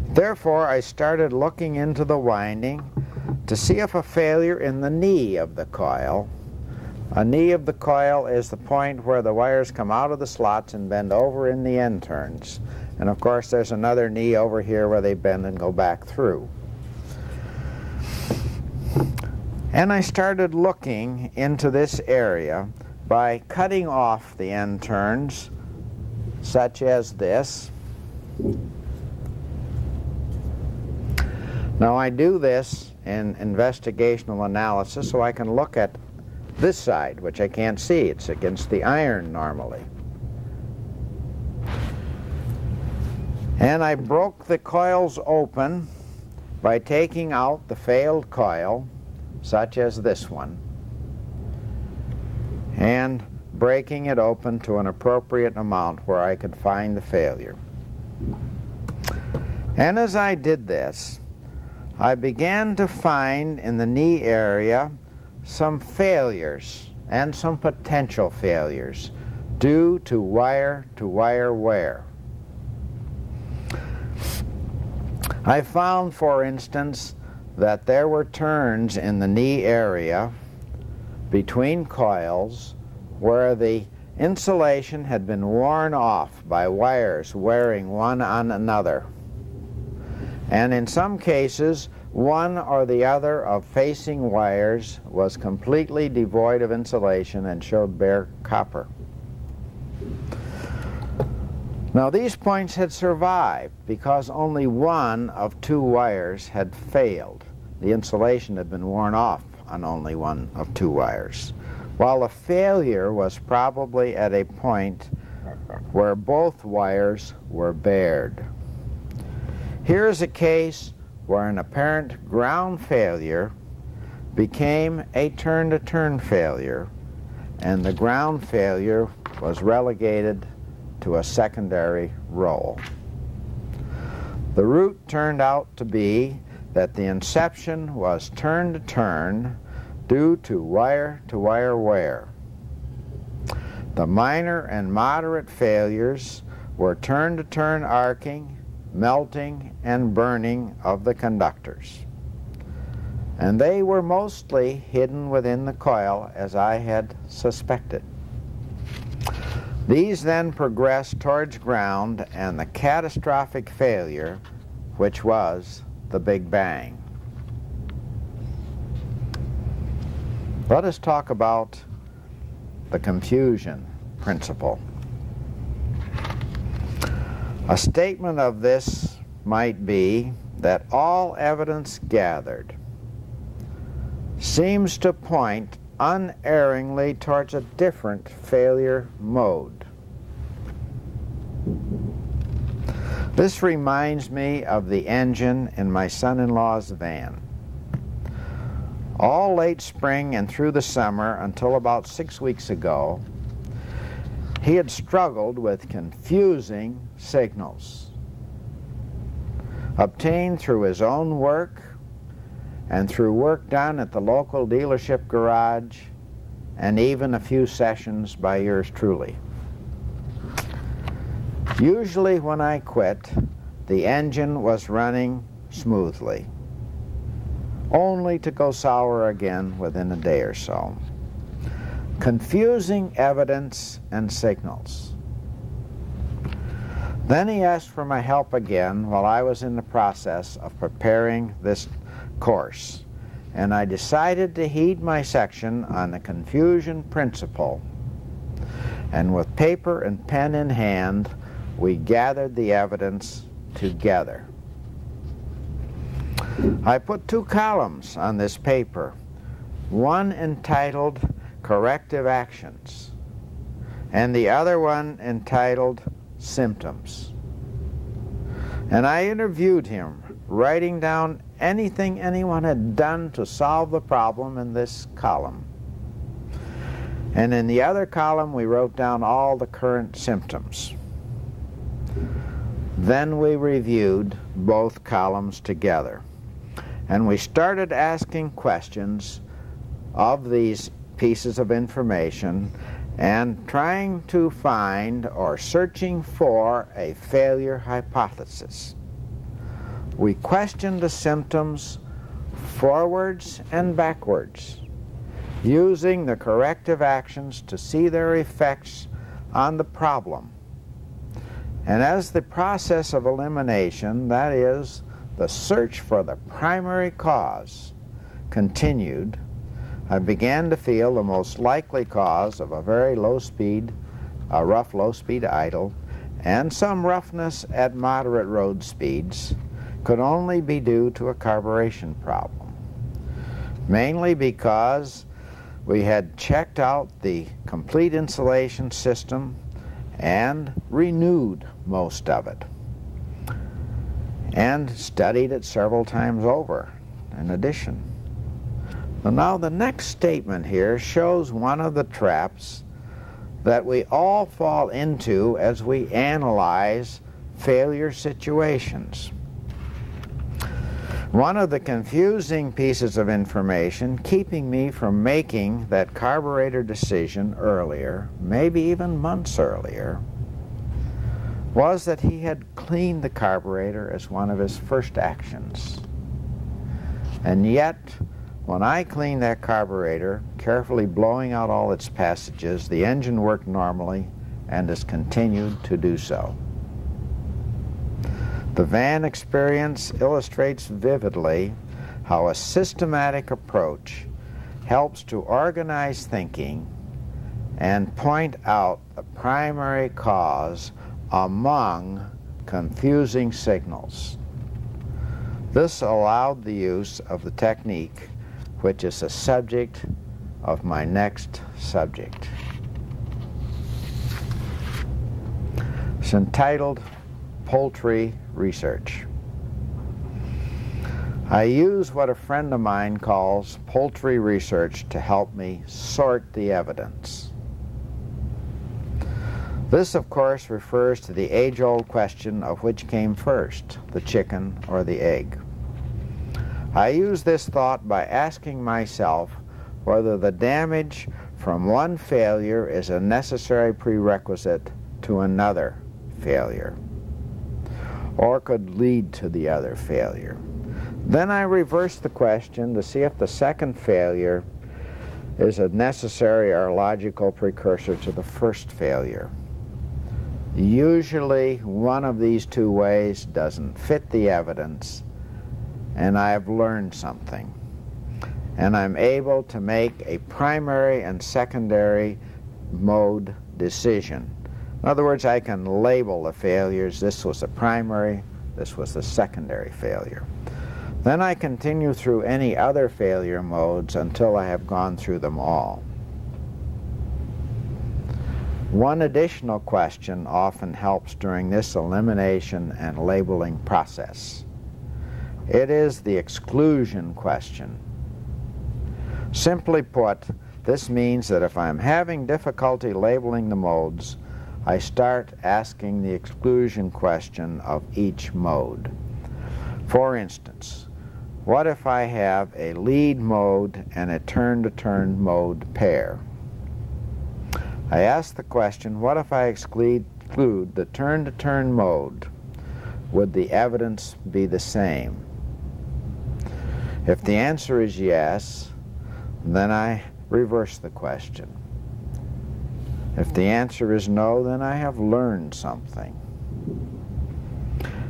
S2: Therefore, I started looking into the winding to see if a failure in the knee of the coil. A knee of the coil is the point where the wires come out of the slots and bend over in the end turns. And of course there's another knee over here where they bend and go back through. And I started looking into this area by cutting off the end turns, such as this. Now I do this in investigational analysis so I can look at this side, which I can't see. It's against the iron normally. And I broke the coils open by taking out the failed coil, such as this one, and breaking it open to an appropriate amount where I could find the failure. And as I did this, I began to find in the knee area some failures and some potential failures due to wire-to-wire wear. I found, for instance, that there were turns in the knee area between coils where the insulation had been worn off by wires wearing one on another. And in some cases, one or the other of facing wires was completely devoid of insulation and showed bare copper. Now, these points had survived because only one of two wires had failed. The insulation had been worn off on only one of two wires, while the failure was probably at a point where both wires were bared. Here is a case where an apparent ground failure became a turn-to-turn failure, and the ground failure was relegated to a secondary role. The root turned out to be that the inception was turn-to-turn due to wire-to-wire wear. The minor and moderate failures were turn-to-turn arcing, melting, and burning of the conductors. And they were mostly hidden within the coil, as I had suspected. These then progressed towards ground and the catastrophic failure, which was the Big Bang. Let us talk about the confusion principle. A statement of this might be that all evidence gathered seems to point unerringly towards a different failure mode. This reminds me of the engine in my son-in-law's van. All late spring and through the summer until about 6 weeks ago, he had struggled with confusing signals obtained through his own work and through work done at the local dealership garage, and even a few sessions by yours truly. Usually when I quit, the engine was running smoothly, only to go sour again within a day or so. Confusing evidence and signals. Then he asked for my help again while I was in the process of preparing this course, and I decided to heed my section on the confusion principle, and with paper and pen in hand, we gathered the evidence together. I put two columns on this paper, one entitled Corrective Actions, and the other one entitled Symptoms. And I interviewed him, writing down anything anyone had done to solve the problem in this column. And in the other column, we wrote down all the current symptoms. Then we reviewed both columns together, and we started asking questions of these pieces of information and trying to find or searching for a failure hypothesis. We questioned the symptoms forwards and backwards, using the corrective actions to see their effects on the problem. And as the process of elimination, that is, the search for the primary cause, continued, I began to feel the most likely cause of a very low-speed, a rough low-speed idle, and some roughness at moderate road speeds could only be due to a carburation problem, mainly because we had checked out the complete insulation system and renewed most of it, and studied it several times over in addition. Now the next statement here shows one of the traps that we all fall into as we analyze failure situations. One of the confusing pieces of information keeping me from making that carburetor decision earlier, maybe even months earlier, was that he had cleaned the carburetor as one of his first actions. And yet, when I cleaned that carburetor, carefully blowing out all its passages, the engine worked normally and has continued to do so. The van experience illustrates vividly how a systematic approach helps to organize thinking and point out the primary cause among confusing signals. This allowed the use of the technique which is the subject of my next subject. It's entitled Poultry Research. I use what a friend of mine calls poultry research to help me sort the evidence. This, of course, refers to the age-old question of which came first, the chicken or the egg. I use this thought by asking myself whether the damage from one failure is a necessary prerequisite to another failure, or could lead to the other failure. Then I reverse the question to see if the second failure is a necessary or logical precursor to the first failure. Usually one of these two ways doesn't fit the evidence, and I've learned something. And I'm able to make a primary and secondary mode decision. In other words, I can label the failures. This was the primary, this was the secondary failure. Then I continue through any other failure modes until I have gone through them all. One additional question often helps during this elimination and labeling process. It is the exclusion question. Simply put, this means that if I'm having difficulty labeling the modes, I start asking the exclusion question of each mode. For instance, what if I have a lead mode and a turn-to-turn mode pair? I ask the question, what if I exclude the turn-to-turn mode? Would the evidence be the same? If the answer is yes, then I reverse the question. If the answer is no, then I have learned something.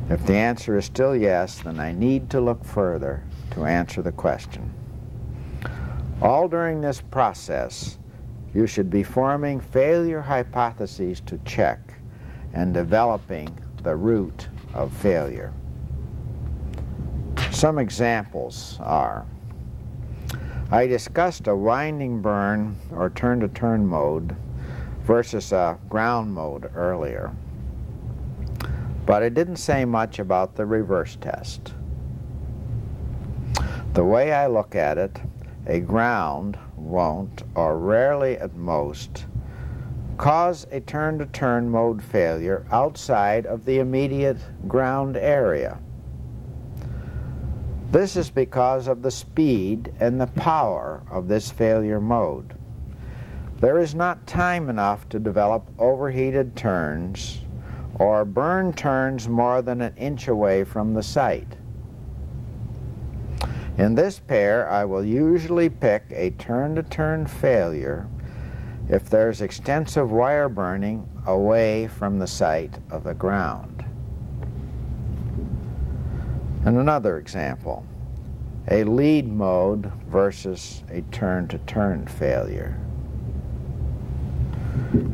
S2: If the answer is still yes, then I need to look further to answer the question. All during this process, you should be forming failure hypotheses to check and developing the root of failure. Some examples are, I discussed a winding burn or turn-to-turn mode versus a ground mode earlier, but I didn't say much about the reverse test. The way I look at it, a ground won't, or rarely at most, cause a turn-to-turn mode failure outside of the immediate ground area. This is because of the speed and the power of this failure mode. There is not time enough to develop overheated turns or burn turns more than an inch away from the site. In this pair, I will usually pick a turn-to-turn failure if there's extensive wire burning away from the site of the ground. And another example, a lead mode versus a turn-to-turn failure.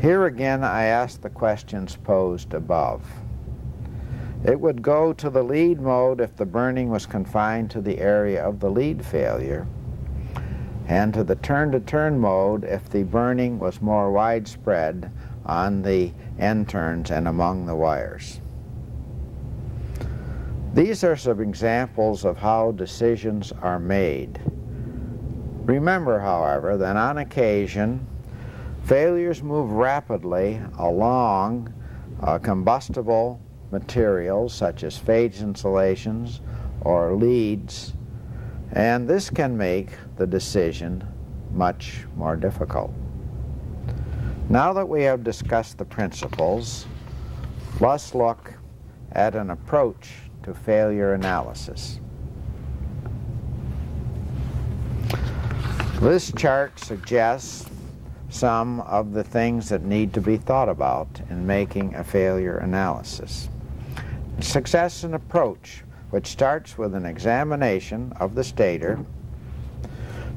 S2: Here again I ask the questions posed above. It would go to the lead mode if the burning was confined to the area of the lead failure, and to the turn-to-turn mode if the burning was more widespread on the end turns and among the wires. These are some examples of how decisions are made. Remember, however, that on occasion, failures move rapidly along combustible materials such as phage insulations or leads, and this can make the decision much more difficult. Now that we have discussed the principles, let's look at an approach to failure analysis. This chart suggests some of the things that need to be thought about in making a failure analysis. Success and approach, which starts with an examination of the stator,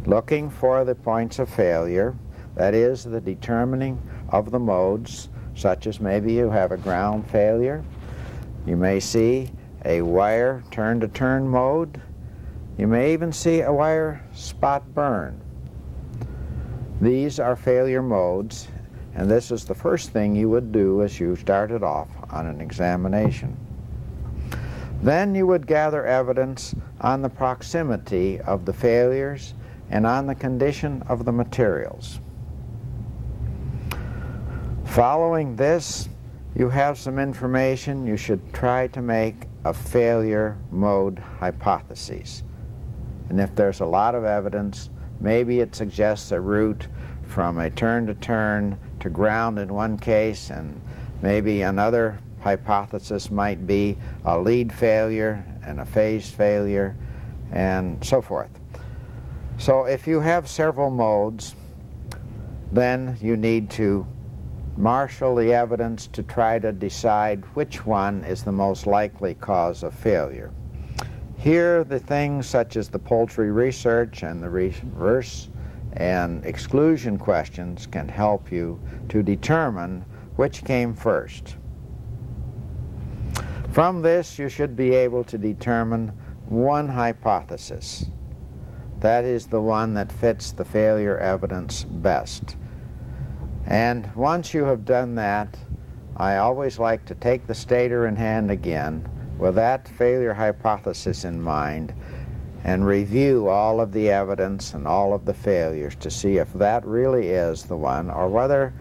S2: looking for the points of failure, that is, the determining of the modes, such as maybe you have a ground failure. You may see a wire turn-to-turn mode. You may even see a wire spot burn. These are failure modes, and this is the first thing you would do as you started off on an examination. Then you would gather evidence on the proximity of the failures and on the condition of the materials. Following this, you have some information you should try to make a failure mode hypothesis. And if there's a lot of evidence, maybe it suggests a route from a turn-to-turn to ground in one case, and maybe another hypothesis might be a lead failure and a phase failure, and so forth. So if you have several modes, then you need to marshal the evidence to try to decide which one is the most likely cause of failure. Here, the things such as the poultry research and the reverse and exclusion questions can help you to determine which came first. From this, you should be able to determine one hypothesis. That is the one that fits the failure evidence best. And once you have done that, I always like to take the stator in hand again with that failure hypothesis in mind and review all of the evidence and all of the failures to see if that really is the one, or whether,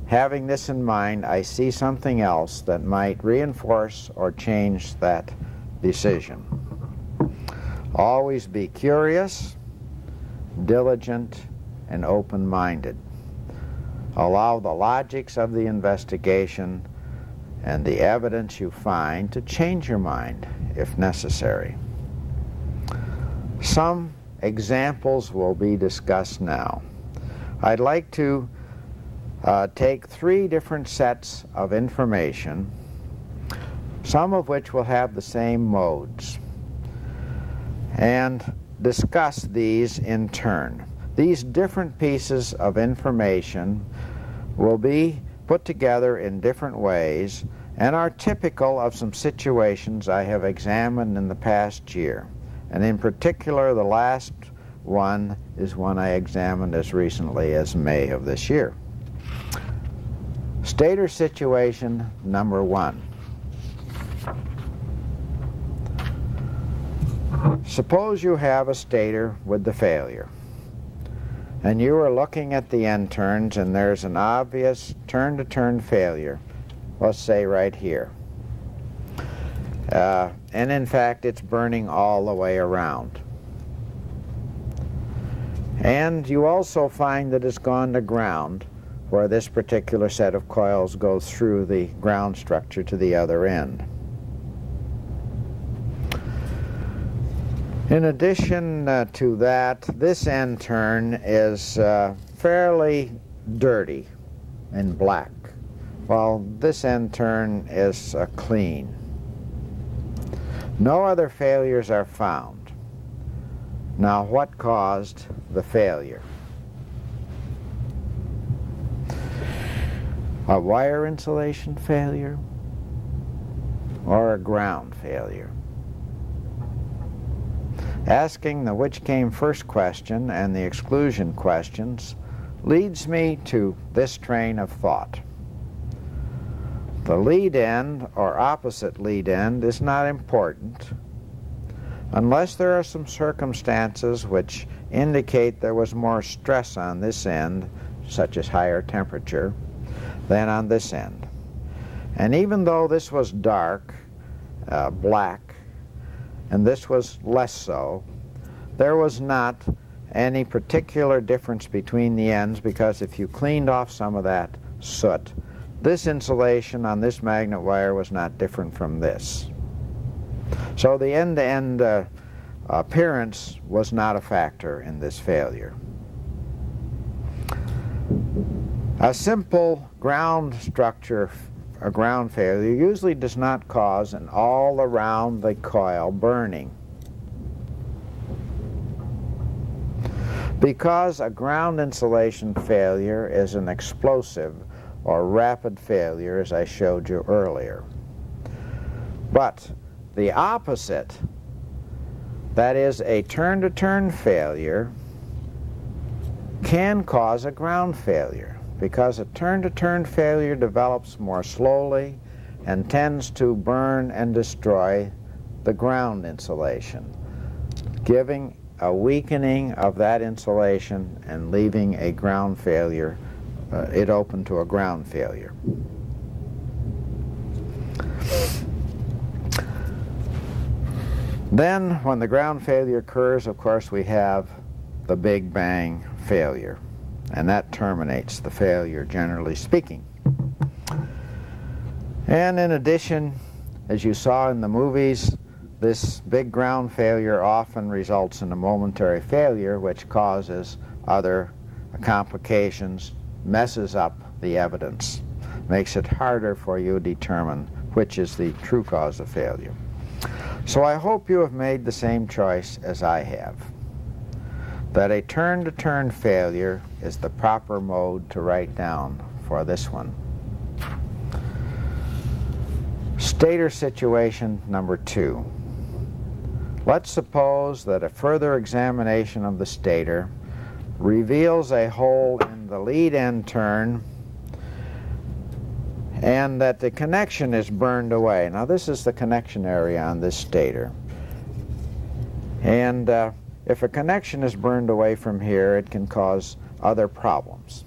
S2: having this in mind, I see something else that might reinforce or change that decision. Always be curious, diligent, and open-minded. Allow the logics of the investigation and the evidence you find to change your mind if necessary. Some examples will be discussed now. I'd like to take 3 different sets of information, some of which will have the same modes, and discuss these in turn. These different pieces of information will be put together in different ways and are typical of some situations I have examined in the past year. And in particular, the last one is one I examined as recently as May of this year. Stator situation number 1. Suppose you have a stator with the failure, and you are looking at the end turns and there's an obvious turn-to-turn failure, let's say right here. And in fact, it's burning all the way around. And you also find that it's gone to ground, where this particular set of coils goes through the ground structure to the other end. In addition to that, this end turn is fairly dirty and black, while this end turn is clean. No other failures are found. Now, what caused the failure? A wire insulation failure or a ground failure? Asking the which came first question and the exclusion questions leads me to this train of thought. The lead end or opposite lead end is not important unless there are some circumstances which indicate there was more stress on this end, such as higher temperature, than on this end. And even though this was dark, black, and this was less so. There was not any particular difference between the ends, because if you cleaned off some of that soot, this insulation on this magnet wire was not different from this. So the end-to-end appearance was not a factor in this failure. A simple ground structure, a ground failure, usually does not cause an all around the coil burning. Because a ground insulation failure is an explosive or rapid failure, as I showed you earlier. But the opposite, that is a turn-to-turn failure, can cause a ground failure, because a turn-to-turn failure develops more slowly and tends to burn and destroy the ground insulation, giving a weakening of that insulation and leaving a ground failure, it open to a ground failure. Then, when the ground failure occurs, of course, we have the Big Bang failure, and that terminates the failure, generally speaking. And in addition, as you saw in the movies, this big ground failure often results in a momentary failure, which causes other complications, messes up the evidence, makes it harder for you to determine which is the true cause of failure. So I hope you have made the same choice as I have, that a turn-to-turn failure is the proper mode to write down for this one. Stator situation number 2. Let's suppose that a further examination of the stator reveals a hole in the lead end turn and that the connection is burned away. Now this is the connection area on this stator. And if a connection is burned away from here, it can cause other problems.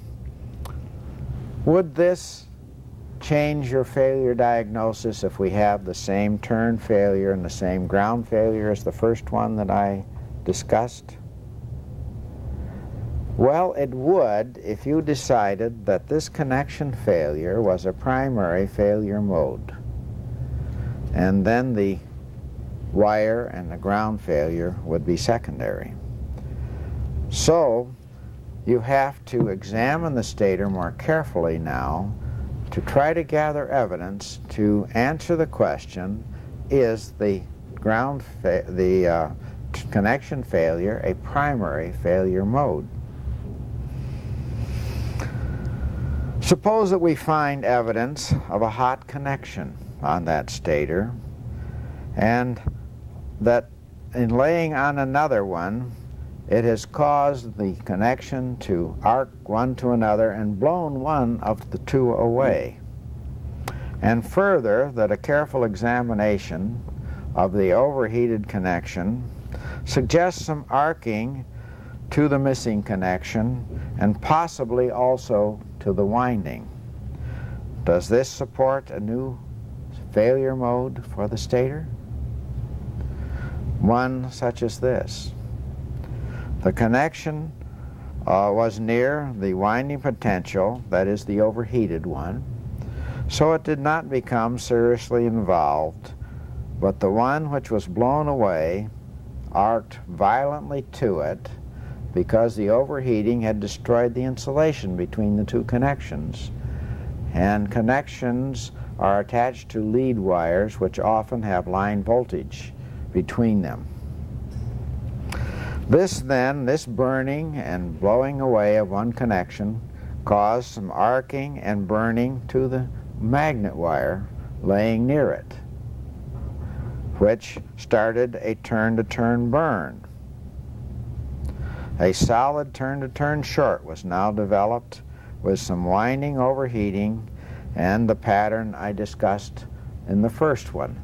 S2: Would this change your failure diagnosis if we have the same turn failure and the same ground failure as the first one that I discussed? Well, it would if you decided that this connection failure was a primary failure mode, and then the wire and the ground failure would be secondary. So you have to examine the stator more carefully now to try to gather evidence to answer the question, is the connection failure a primary failure mode? Suppose that we find evidence of a hot connection on that stator, and that in laying on another one, it has caused the connection to arc one to another and blown one of the two away. And further, that a careful examination of the overheated connection suggests some arcing to the missing connection and possibly also to the winding. Does this support a new failure mode for the stator? One such as this. The connection was near the winding potential, that is the overheated one, so it did not become seriously involved, but the one which was blown away arced violently to it because the overheating had destroyed the insulation between the two connections. And connections are attached to lead wires, which often have line voltage between them. This burning and blowing away of one connection caused some arcing and burning to the magnet wire laying near it, which started a turn-to-turn burn. A solid turn-to-turn short was now developed with some winding overheating and the pattern I discussed in the first one,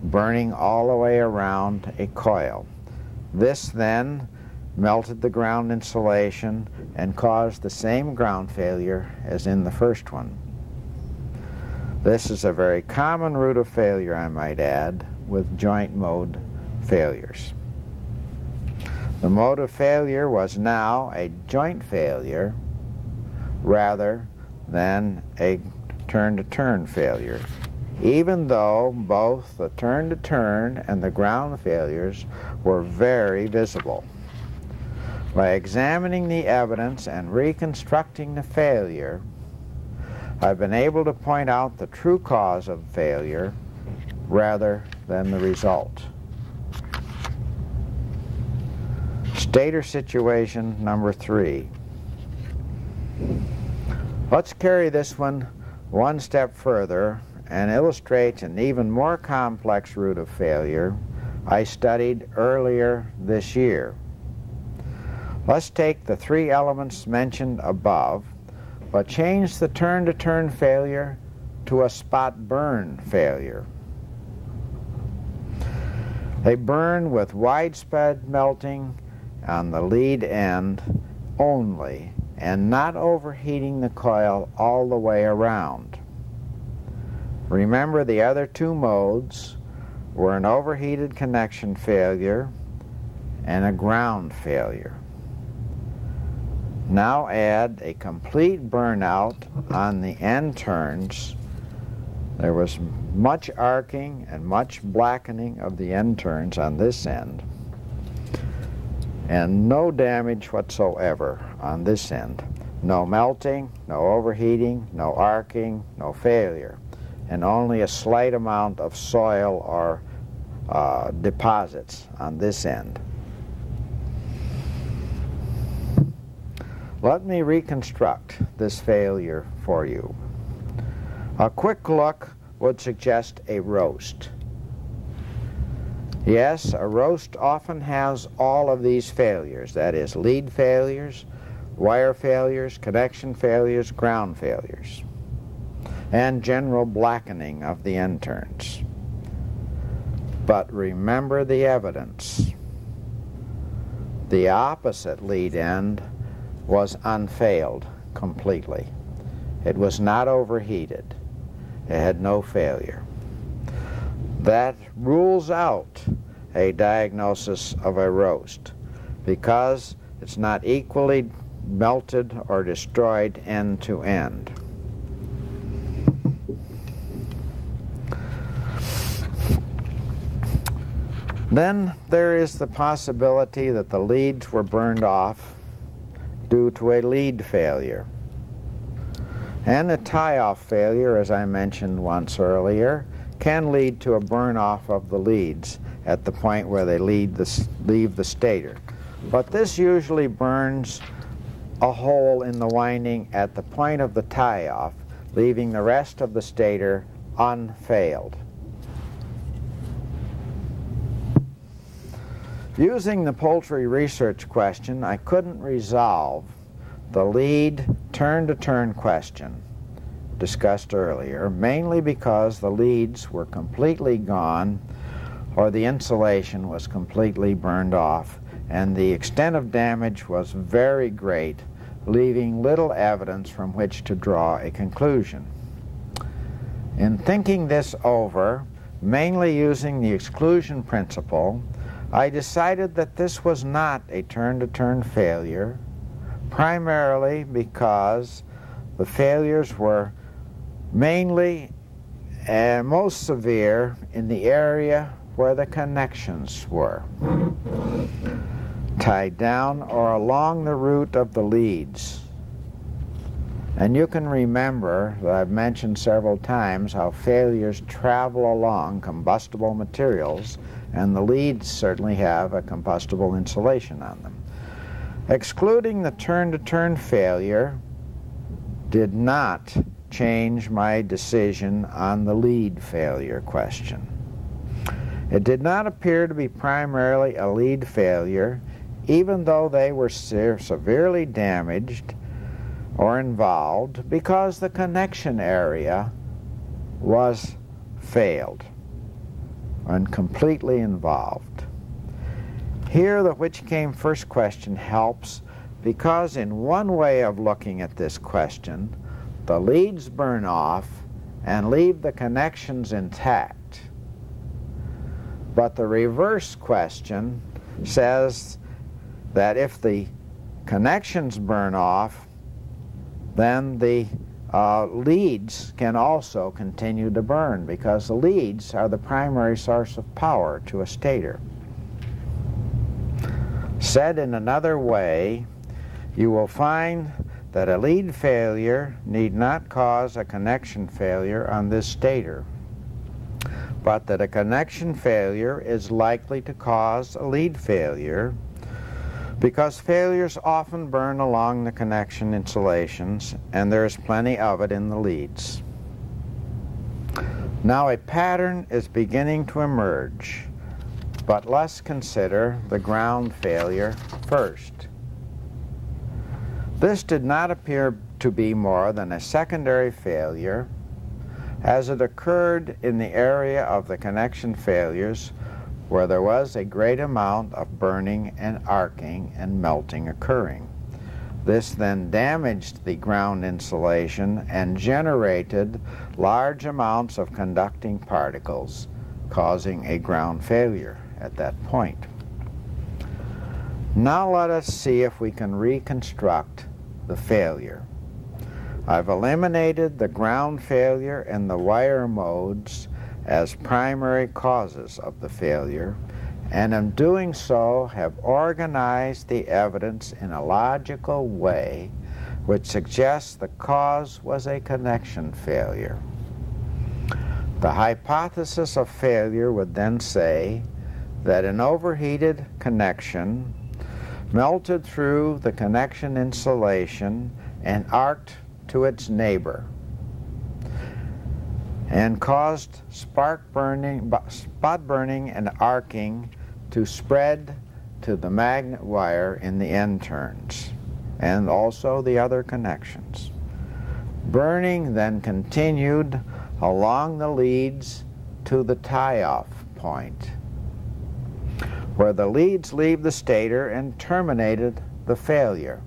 S2: burning all the way around a coil. This then melted the ground insulation and caused the same ground failure as in the first one. This is a very common route of failure, I might add, with joint mode failures. The mode of failure was now a joint failure rather than a turn-to-turn failure, even though both the turn-to-turn and the ground failures were very visible. By examining the evidence and reconstructing the failure, I've been able to point out the true cause of failure rather than the result. Stator situation number 3. Let's carry this one step further and illustrate an even more complex root of failure I studied earlier this year. Let's take the 3 elements mentioned above, but change the turn-to-turn failure to a spot burn failure. They burn with widespread melting on the lead end only and not overheating the coil all the way around. Remember, the other 2 modes were an overheated connection failure and a ground failure. Now add a complete burnout on the end turns. There was much arcing and much blackening of the end turns on this end, and no damage whatsoever on this end. No melting, no overheating, no arcing, no failure, and only a slight amount of soil or deposits on this end. Let me reconstruct this failure for you. A quick look would suggest a roast. Yes, a roast often has all of these failures, that is, lead failures, wire failures, connection failures, ground failures, and general blackening of the end turns. But remember the evidence. The opposite lead end was unfailed completely. It was not overheated. It had no failure. That rules out a diagnosis of a roast because it's not equally melted or destroyed end to end. Then there is the possibility that the leads were burned off due to a lead failure. And a tie-off failure, as I mentioned once earlier, can lead to a burn-off of the leads at the point where they leave the stator. But this usually burns a hole in the winding at the point of the tie-off, leaving the rest of the stator unfailed. Using the poultry research question, I couldn't resolve the lead turn-to-turn question discussed earlier, mainly because the leads were completely gone or the insulation was completely burned off, and the extent of damage was very great, leaving little evidence from which to draw a conclusion. In thinking this over, mainly using the exclusion principle, I decided that this was not a turn-to-turn failure, primarily because the failures were mainly and most severe in the area where the connections were, tied down or along the root of the leads. And you can remember that I've mentioned several times how failures travel along combustible materials, and the leads certainly have a combustible insulation on them. Excluding the turn-to-turn failure did not change my decision on the lead failure question. It did not appear to be primarily a lead failure, even though they were severely damaged or involved, because the connection area was failed and completely involved. Here the which came first question helps, because in one way of looking at this question, the leads burn off and leave the connections intact. But the reverse question says that if the connections burn off, then the leads can also continue to burn, because the leads are the primary source of power to a stator. Said in another way, you will find that a lead failure need not cause a connection failure on this stator, but that a connection failure is likely to cause a lead failure, because failures often burn along the connection insulations, and there is plenty of it in the leads. Now a pattern is beginning to emerge, but let's consider the ground failure first. This did not appear to be more than a secondary failure, as it occurred in the area of the connection failures where there was a great amount of burning and arcing and melting occurring. This then damaged the ground insulation and generated large amounts of conducting particles, causing a ground failure at that point. Now let us see if we can reconstruct the failure. I've eliminated the ground failure and the wire modes as primary causes of the failure, and in doing so have organized the evidence in a logical way which suggests the cause was a connection failure. The hypothesis of failure would then say that an overheated connection melted through the connection insulation and arced to its neighbor, and caused spot burning and arcing to spread to the magnet wire in the end turns, and also the other connections. Burning then continued along the leads to the tie-off point, where the leads leave the stator and terminated the failure.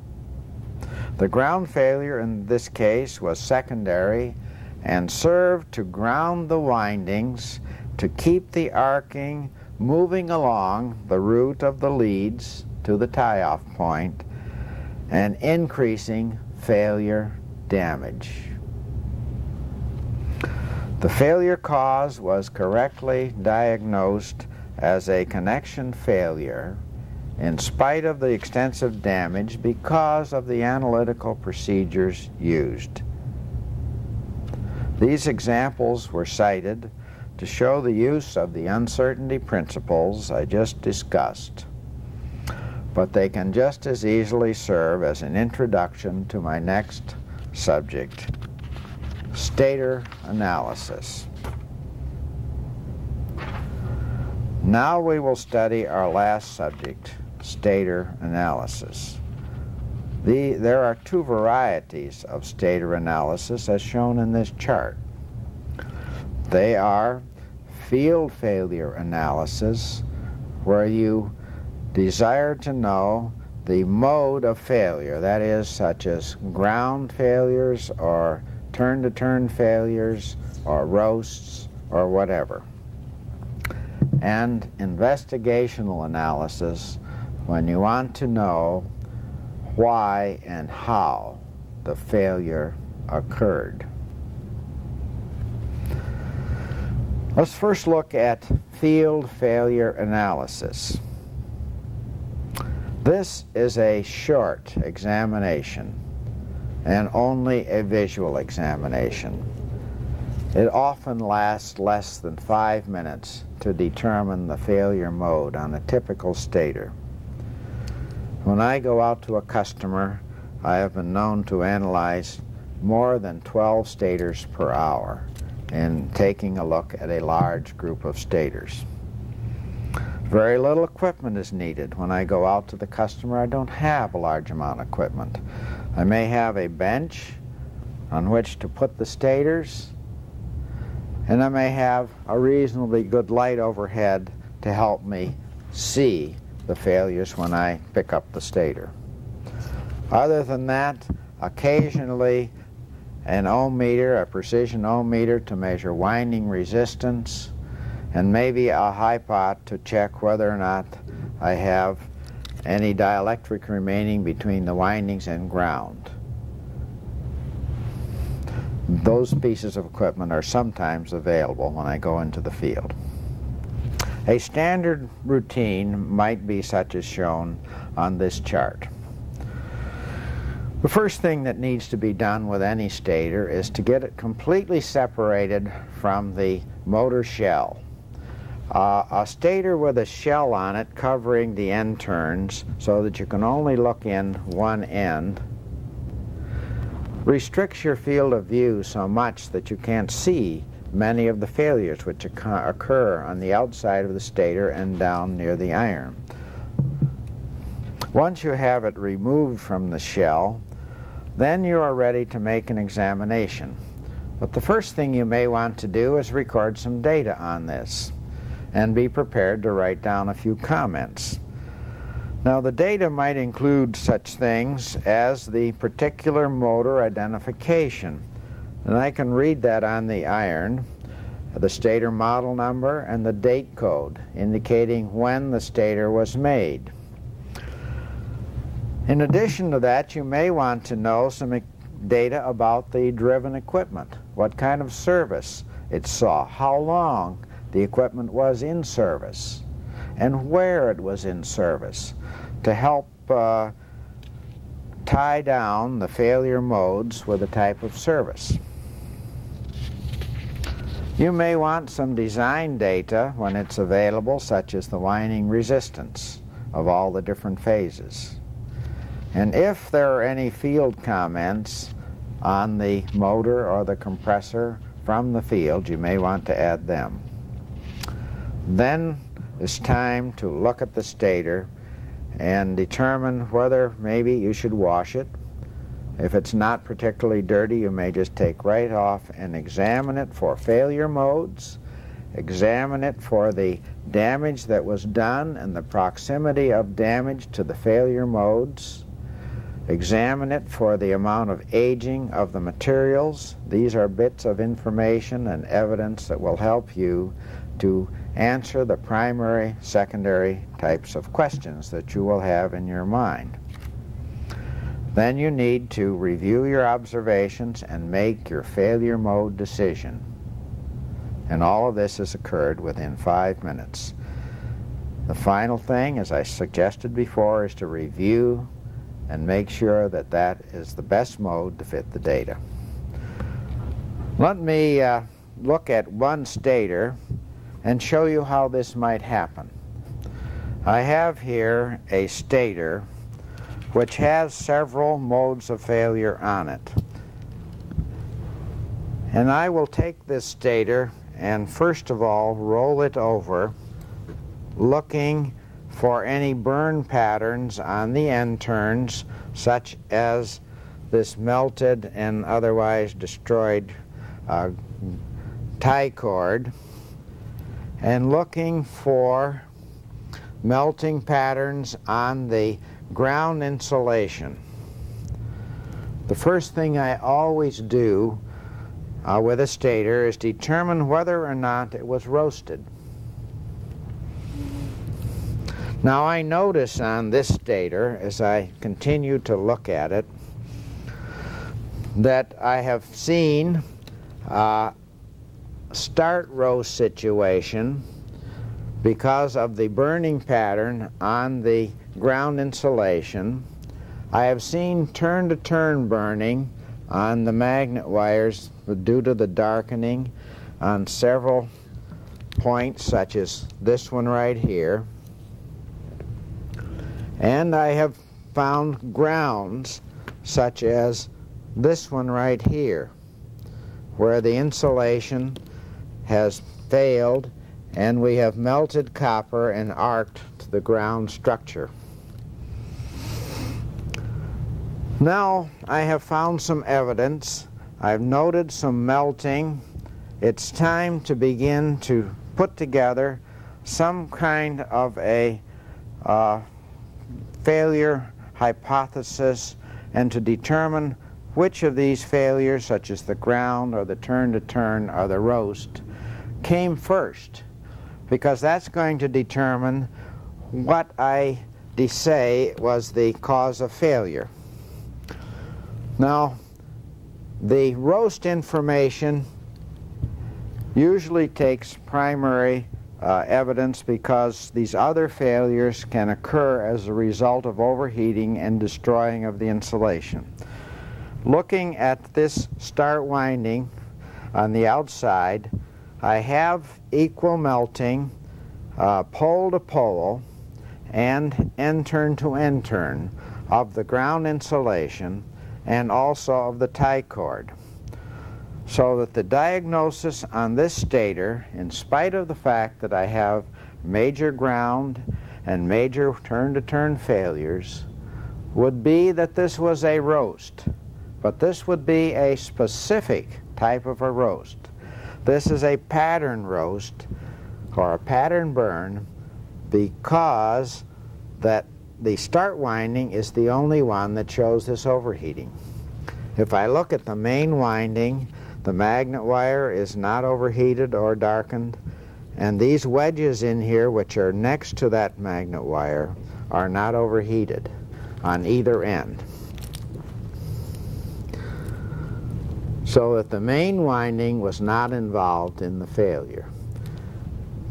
S2: The ground failure in this case was secondary and served to ground the windings to keep the arcing moving along the route of the leads to the tie-off point and increasing failure damage. The failure cause was correctly diagnosed as a connection failure in spite of the extensive damage because of the analytical procedures used. These examples were cited to show the use of the uncertainty principles I just discussed, but they can just as easily serve as an introduction to my next subject, stator analysis. Now we will study our last subject, stator analysis. There are two varieties of stator analysis as shown in this chart. They are field failure analysis, where you desire to know the mode of failure, that is, such as ground failures or turn-to-turn failures or roasts or whatever. And investigational analysis, when you want to know why and how the failure occurred. Let's first look at field failure analysis. This is a short examination and only a visual examination. It often lasts less than 5 minutes to determine the failure mode on a typical stator. When I go out to a customer, I have been known to analyze more than 12 stators per hour in taking a look at a large group of stators. Very little equipment is needed. When I go out to the customer, I don't have a large amount of equipment. I may have a bench on which to put the stators, and I may have a reasonably good light overhead to help me see the failures when I pick up the stator. Other than that, occasionally an ohm meter, a precision ohm meter to measure winding resistance, and maybe a high pot to check whether or not I have any dielectric remaining between the windings and ground. Those pieces of equipment are sometimes available when I go into the field. A standard routine might be such as shown on this chart. The first thing that needs to be done with any stator is to get it completely separated from the motor shell. A stator with a shell on it covering the end turns so that you can only look in one end restricts your field of view so much that you can't see many of the failures which occur on the outside of the stator and down near the iron. Once you have it removed from the shell, then you are ready to make an examination. But the first thing you may want to do is record some data on this and be prepared to write down a few comments. Now, the data might include such things as the particular motor identification, and I can read that on the iron, the stator model number and the date code indicating when the stator was made. In addition to that, you may want to know some data about the driven equipment, what kind of service it saw, how long the equipment was in service, and where it was in service, to help tie down the failure modes with the type of service. You may want some design data when it's available, such as the winding resistance of all the different phases. And if there are any field comments on the motor or the compressor from the field, you may want to add them. Then it's time to look at the stator and determine whether maybe you should wash it. If it's not particularly dirty, you may just take right off and examine it for failure modes, examine it for the damage that was done and the proximity of damage to the failure modes, examine it for the amount of aging of the materials. These are bits of information and evidence that will help you to answer the primary, secondary types of questions that you will have in your mind. Then you need to review your observations and make your failure mode decision. And all of this has occurred within 5 minutes. The final thing, as I suggested before, is to review and make sure that that is the best mode to fit the data. Let me look at one stator and show you how this might happen. I have here a stator which has several modes of failure on it. And I will take this stator and first of all roll it over, looking for any burn patterns on the end turns, such as this melted and otherwise destroyed tie cord, and looking for melting patterns on the ground insulation. The first thing I always do with a stator is determine whether or not it was roasted. Now I notice on this stator, as I continue to look at it, that I have seen a start roast situation because of the burning pattern on the ground insulation. I have seen turn-to-turn burning on the magnet wires due to the darkening on several points, such as this one right here. And I have found grounds such as this one right here, where the insulation has failed and we have melted copper and arced to the ground structure. Now I have found some evidence. I've noted some melting. It's time to begin to put together some kind of a failure hypothesis and to determine which of these failures, such as the ground or the turn-to-turn or the roast, came first. because that's going to determine what I say was the cause of failure. Now, the roast information usually takes primary evidence because these other failures can occur as a result of overheating and destroying of the insulation. Looking at this start winding on the outside, I have equal melting pole to pole and end-turn to end-turn of the ground insulation and also of the tie cord. So that the diagnosis on this stator, in spite of the fact that I have major ground and major turn-to-turn failures, would be that this was a roast. But this would be a specific type of a roast. This is a pattern roast or a pattern burn because that the start winding is the only one that shows this overheating. If I look at the main winding, the magnet wire is not overheated or darkened, and these wedges in here, which are next to that magnet wire, are not overheated on either end. So that the main winding was not involved in the failure.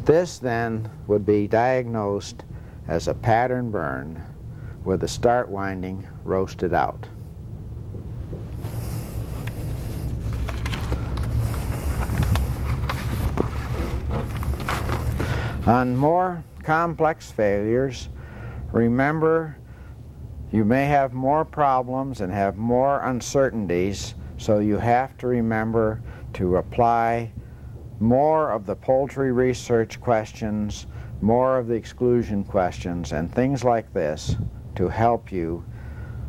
S2: This then would be diagnosed as a pattern burn with the start winding roasted out. On more complex failures, remember you may have more problems and have more uncertainties, so you have to remember to apply more of the poultry research questions, more of the exclusion questions, and things like this to help you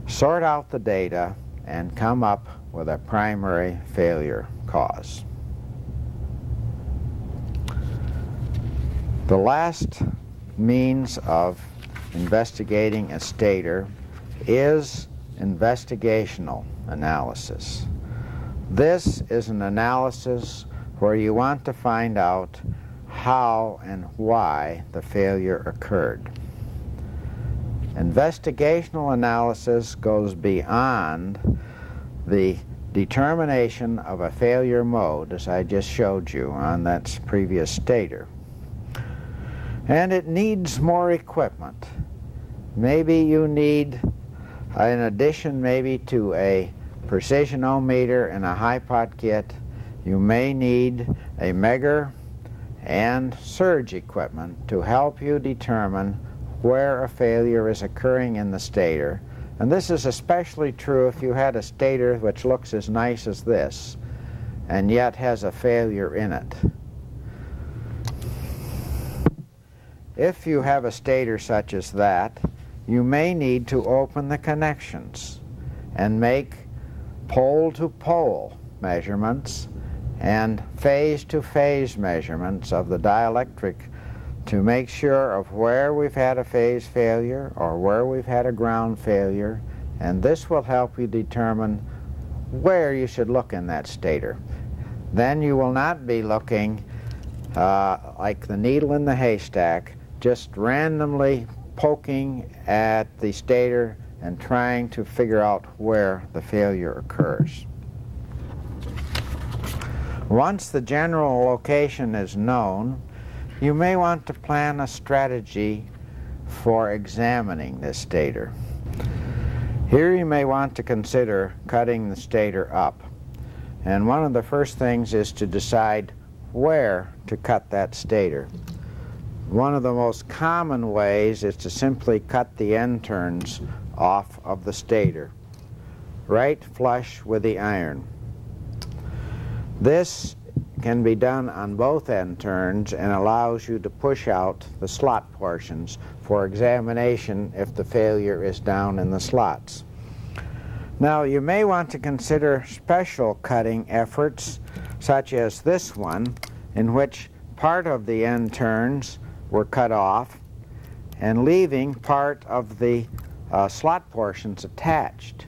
S2: sort out the data and come up with a primary failure cause. The last means of investigating a stator is investigational analysis. This is an analysis where you want to find out how and why the failure occurred. Investigational analysis goes beyond the determination of a failure mode, as I just showed you on that previous stator. And it needs more equipment. Maybe you need, in addition maybe to a precision-o-meter and a high-pot kit, you may need a megger and surge equipment to help you determine where a failure is occurring in the stator. And this is especially true if you had a stator which looks as nice as this and yet has a failure in it. If you have a stator such as that, you may need to open the connections and make pole-to-pole measurements and phase-to-phase measurements of the dielectric to make sure of where we've had a phase failure or where we've had a ground failure, and this will help you determine where you should look in that stator. Then you will not be looking like the needle in the haystack, just randomly poking at the stator and trying to figure out where the failure occurs. Once the general location is known, you may want to plan a strategy for examining this stator. Here you may want to consider cutting the stator up. And one of the first things is to decide where to cut that stator. One of the most common ways is to simply cut the end turns off of the stator, right flush with the iron. This can be done on both end turns and allows you to push out the slot portions for examination if the failure is down in the slots. Now you may want to consider special cutting efforts such as this one, in which part of the end turns were cut off and leaving part of the slot portions attached.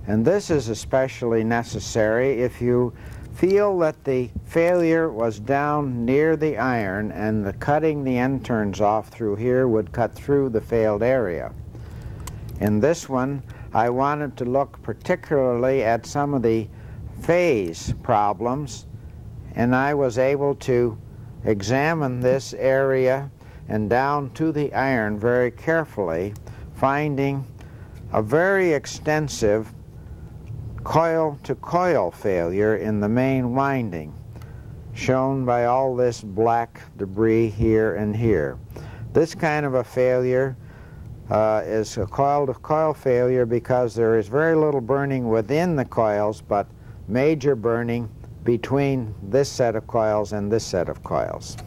S2: And this is especially necessary if you feel that the failure was down near the iron, and the cutting the end turns off through here would cut through the failed area. In this one, I wanted to look particularly at some of the phase problems, and I was able to examine this area and down to the iron very carefully, finding a very extensive coil-to-coil failure in the main winding, shown by all this black debris here and here. This kind of a failure is a coil-to-coil failure because there is very little burning within the coils, but major burning between this set of coils and this set of coils.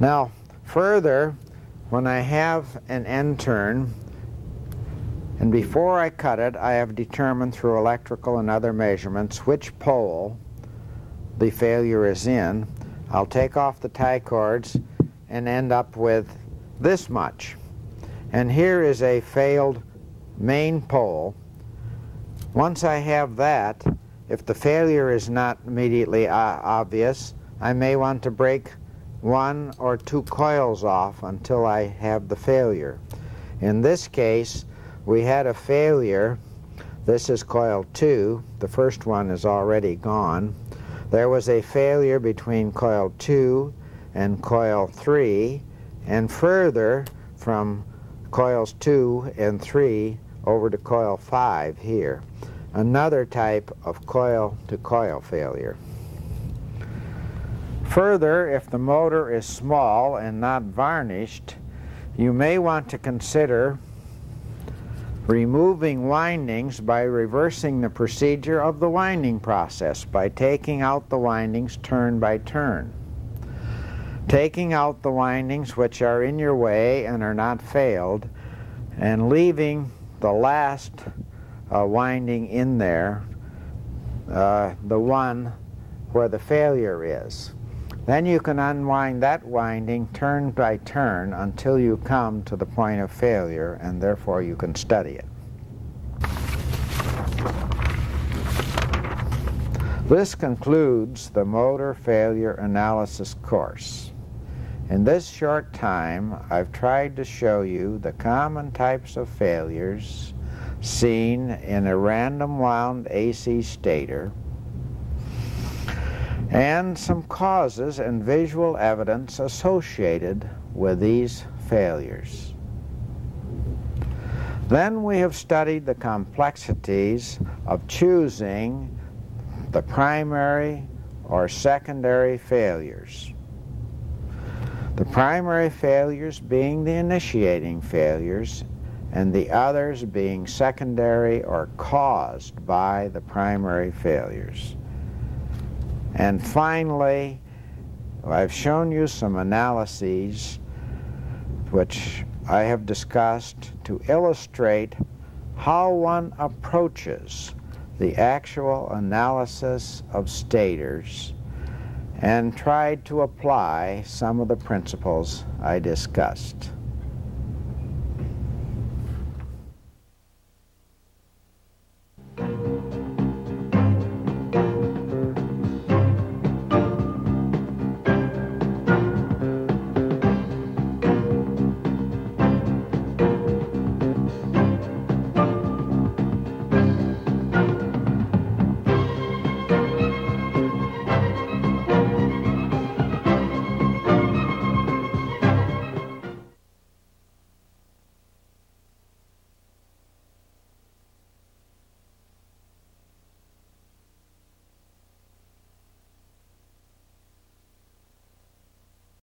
S2: Now, further, when I have an end turn, and before I cut it, I have determined through electrical and other measurements which pole the failure is in. I'll take off the tie cords and end up with this much. And here is a failed main pole. Once I have that, if the failure is not immediately obvious, I may want to break 1 or 2 coils off until I have the failure. In this case, we had a failure. This is coil 2. The first one is already gone. There was a failure between coil 2 and coil 3, and further from coils 2 and 3 over to coil 5 here. Another type of coil-to-coil failure. Further, if the motor is small and not varnished, you may want to consider removing windings by reversing the procedure of the winding process by taking out the windings turn by turn. Taking out the windings which are in your way and are not failed, and leaving the last winding in there, the one where the failure is. Then you can unwind that winding turn by turn until you come to the point of failure, and therefore you can study it. This concludes the motor failure analysis course. In this short time, I've tried to show you the common types of failures seen in a random wound AC stator, and some causes and visual evidence associated with these failures. Then we have studied the complexities of choosing the primary or secondary failures. The primary failures being the initiating failures, and the others being secondary or caused by the primary failures. And finally, I've shown you some analyses which I have discussed to illustrate how one approaches the actual analysis of stators, and tried to apply some of the principles I discussed.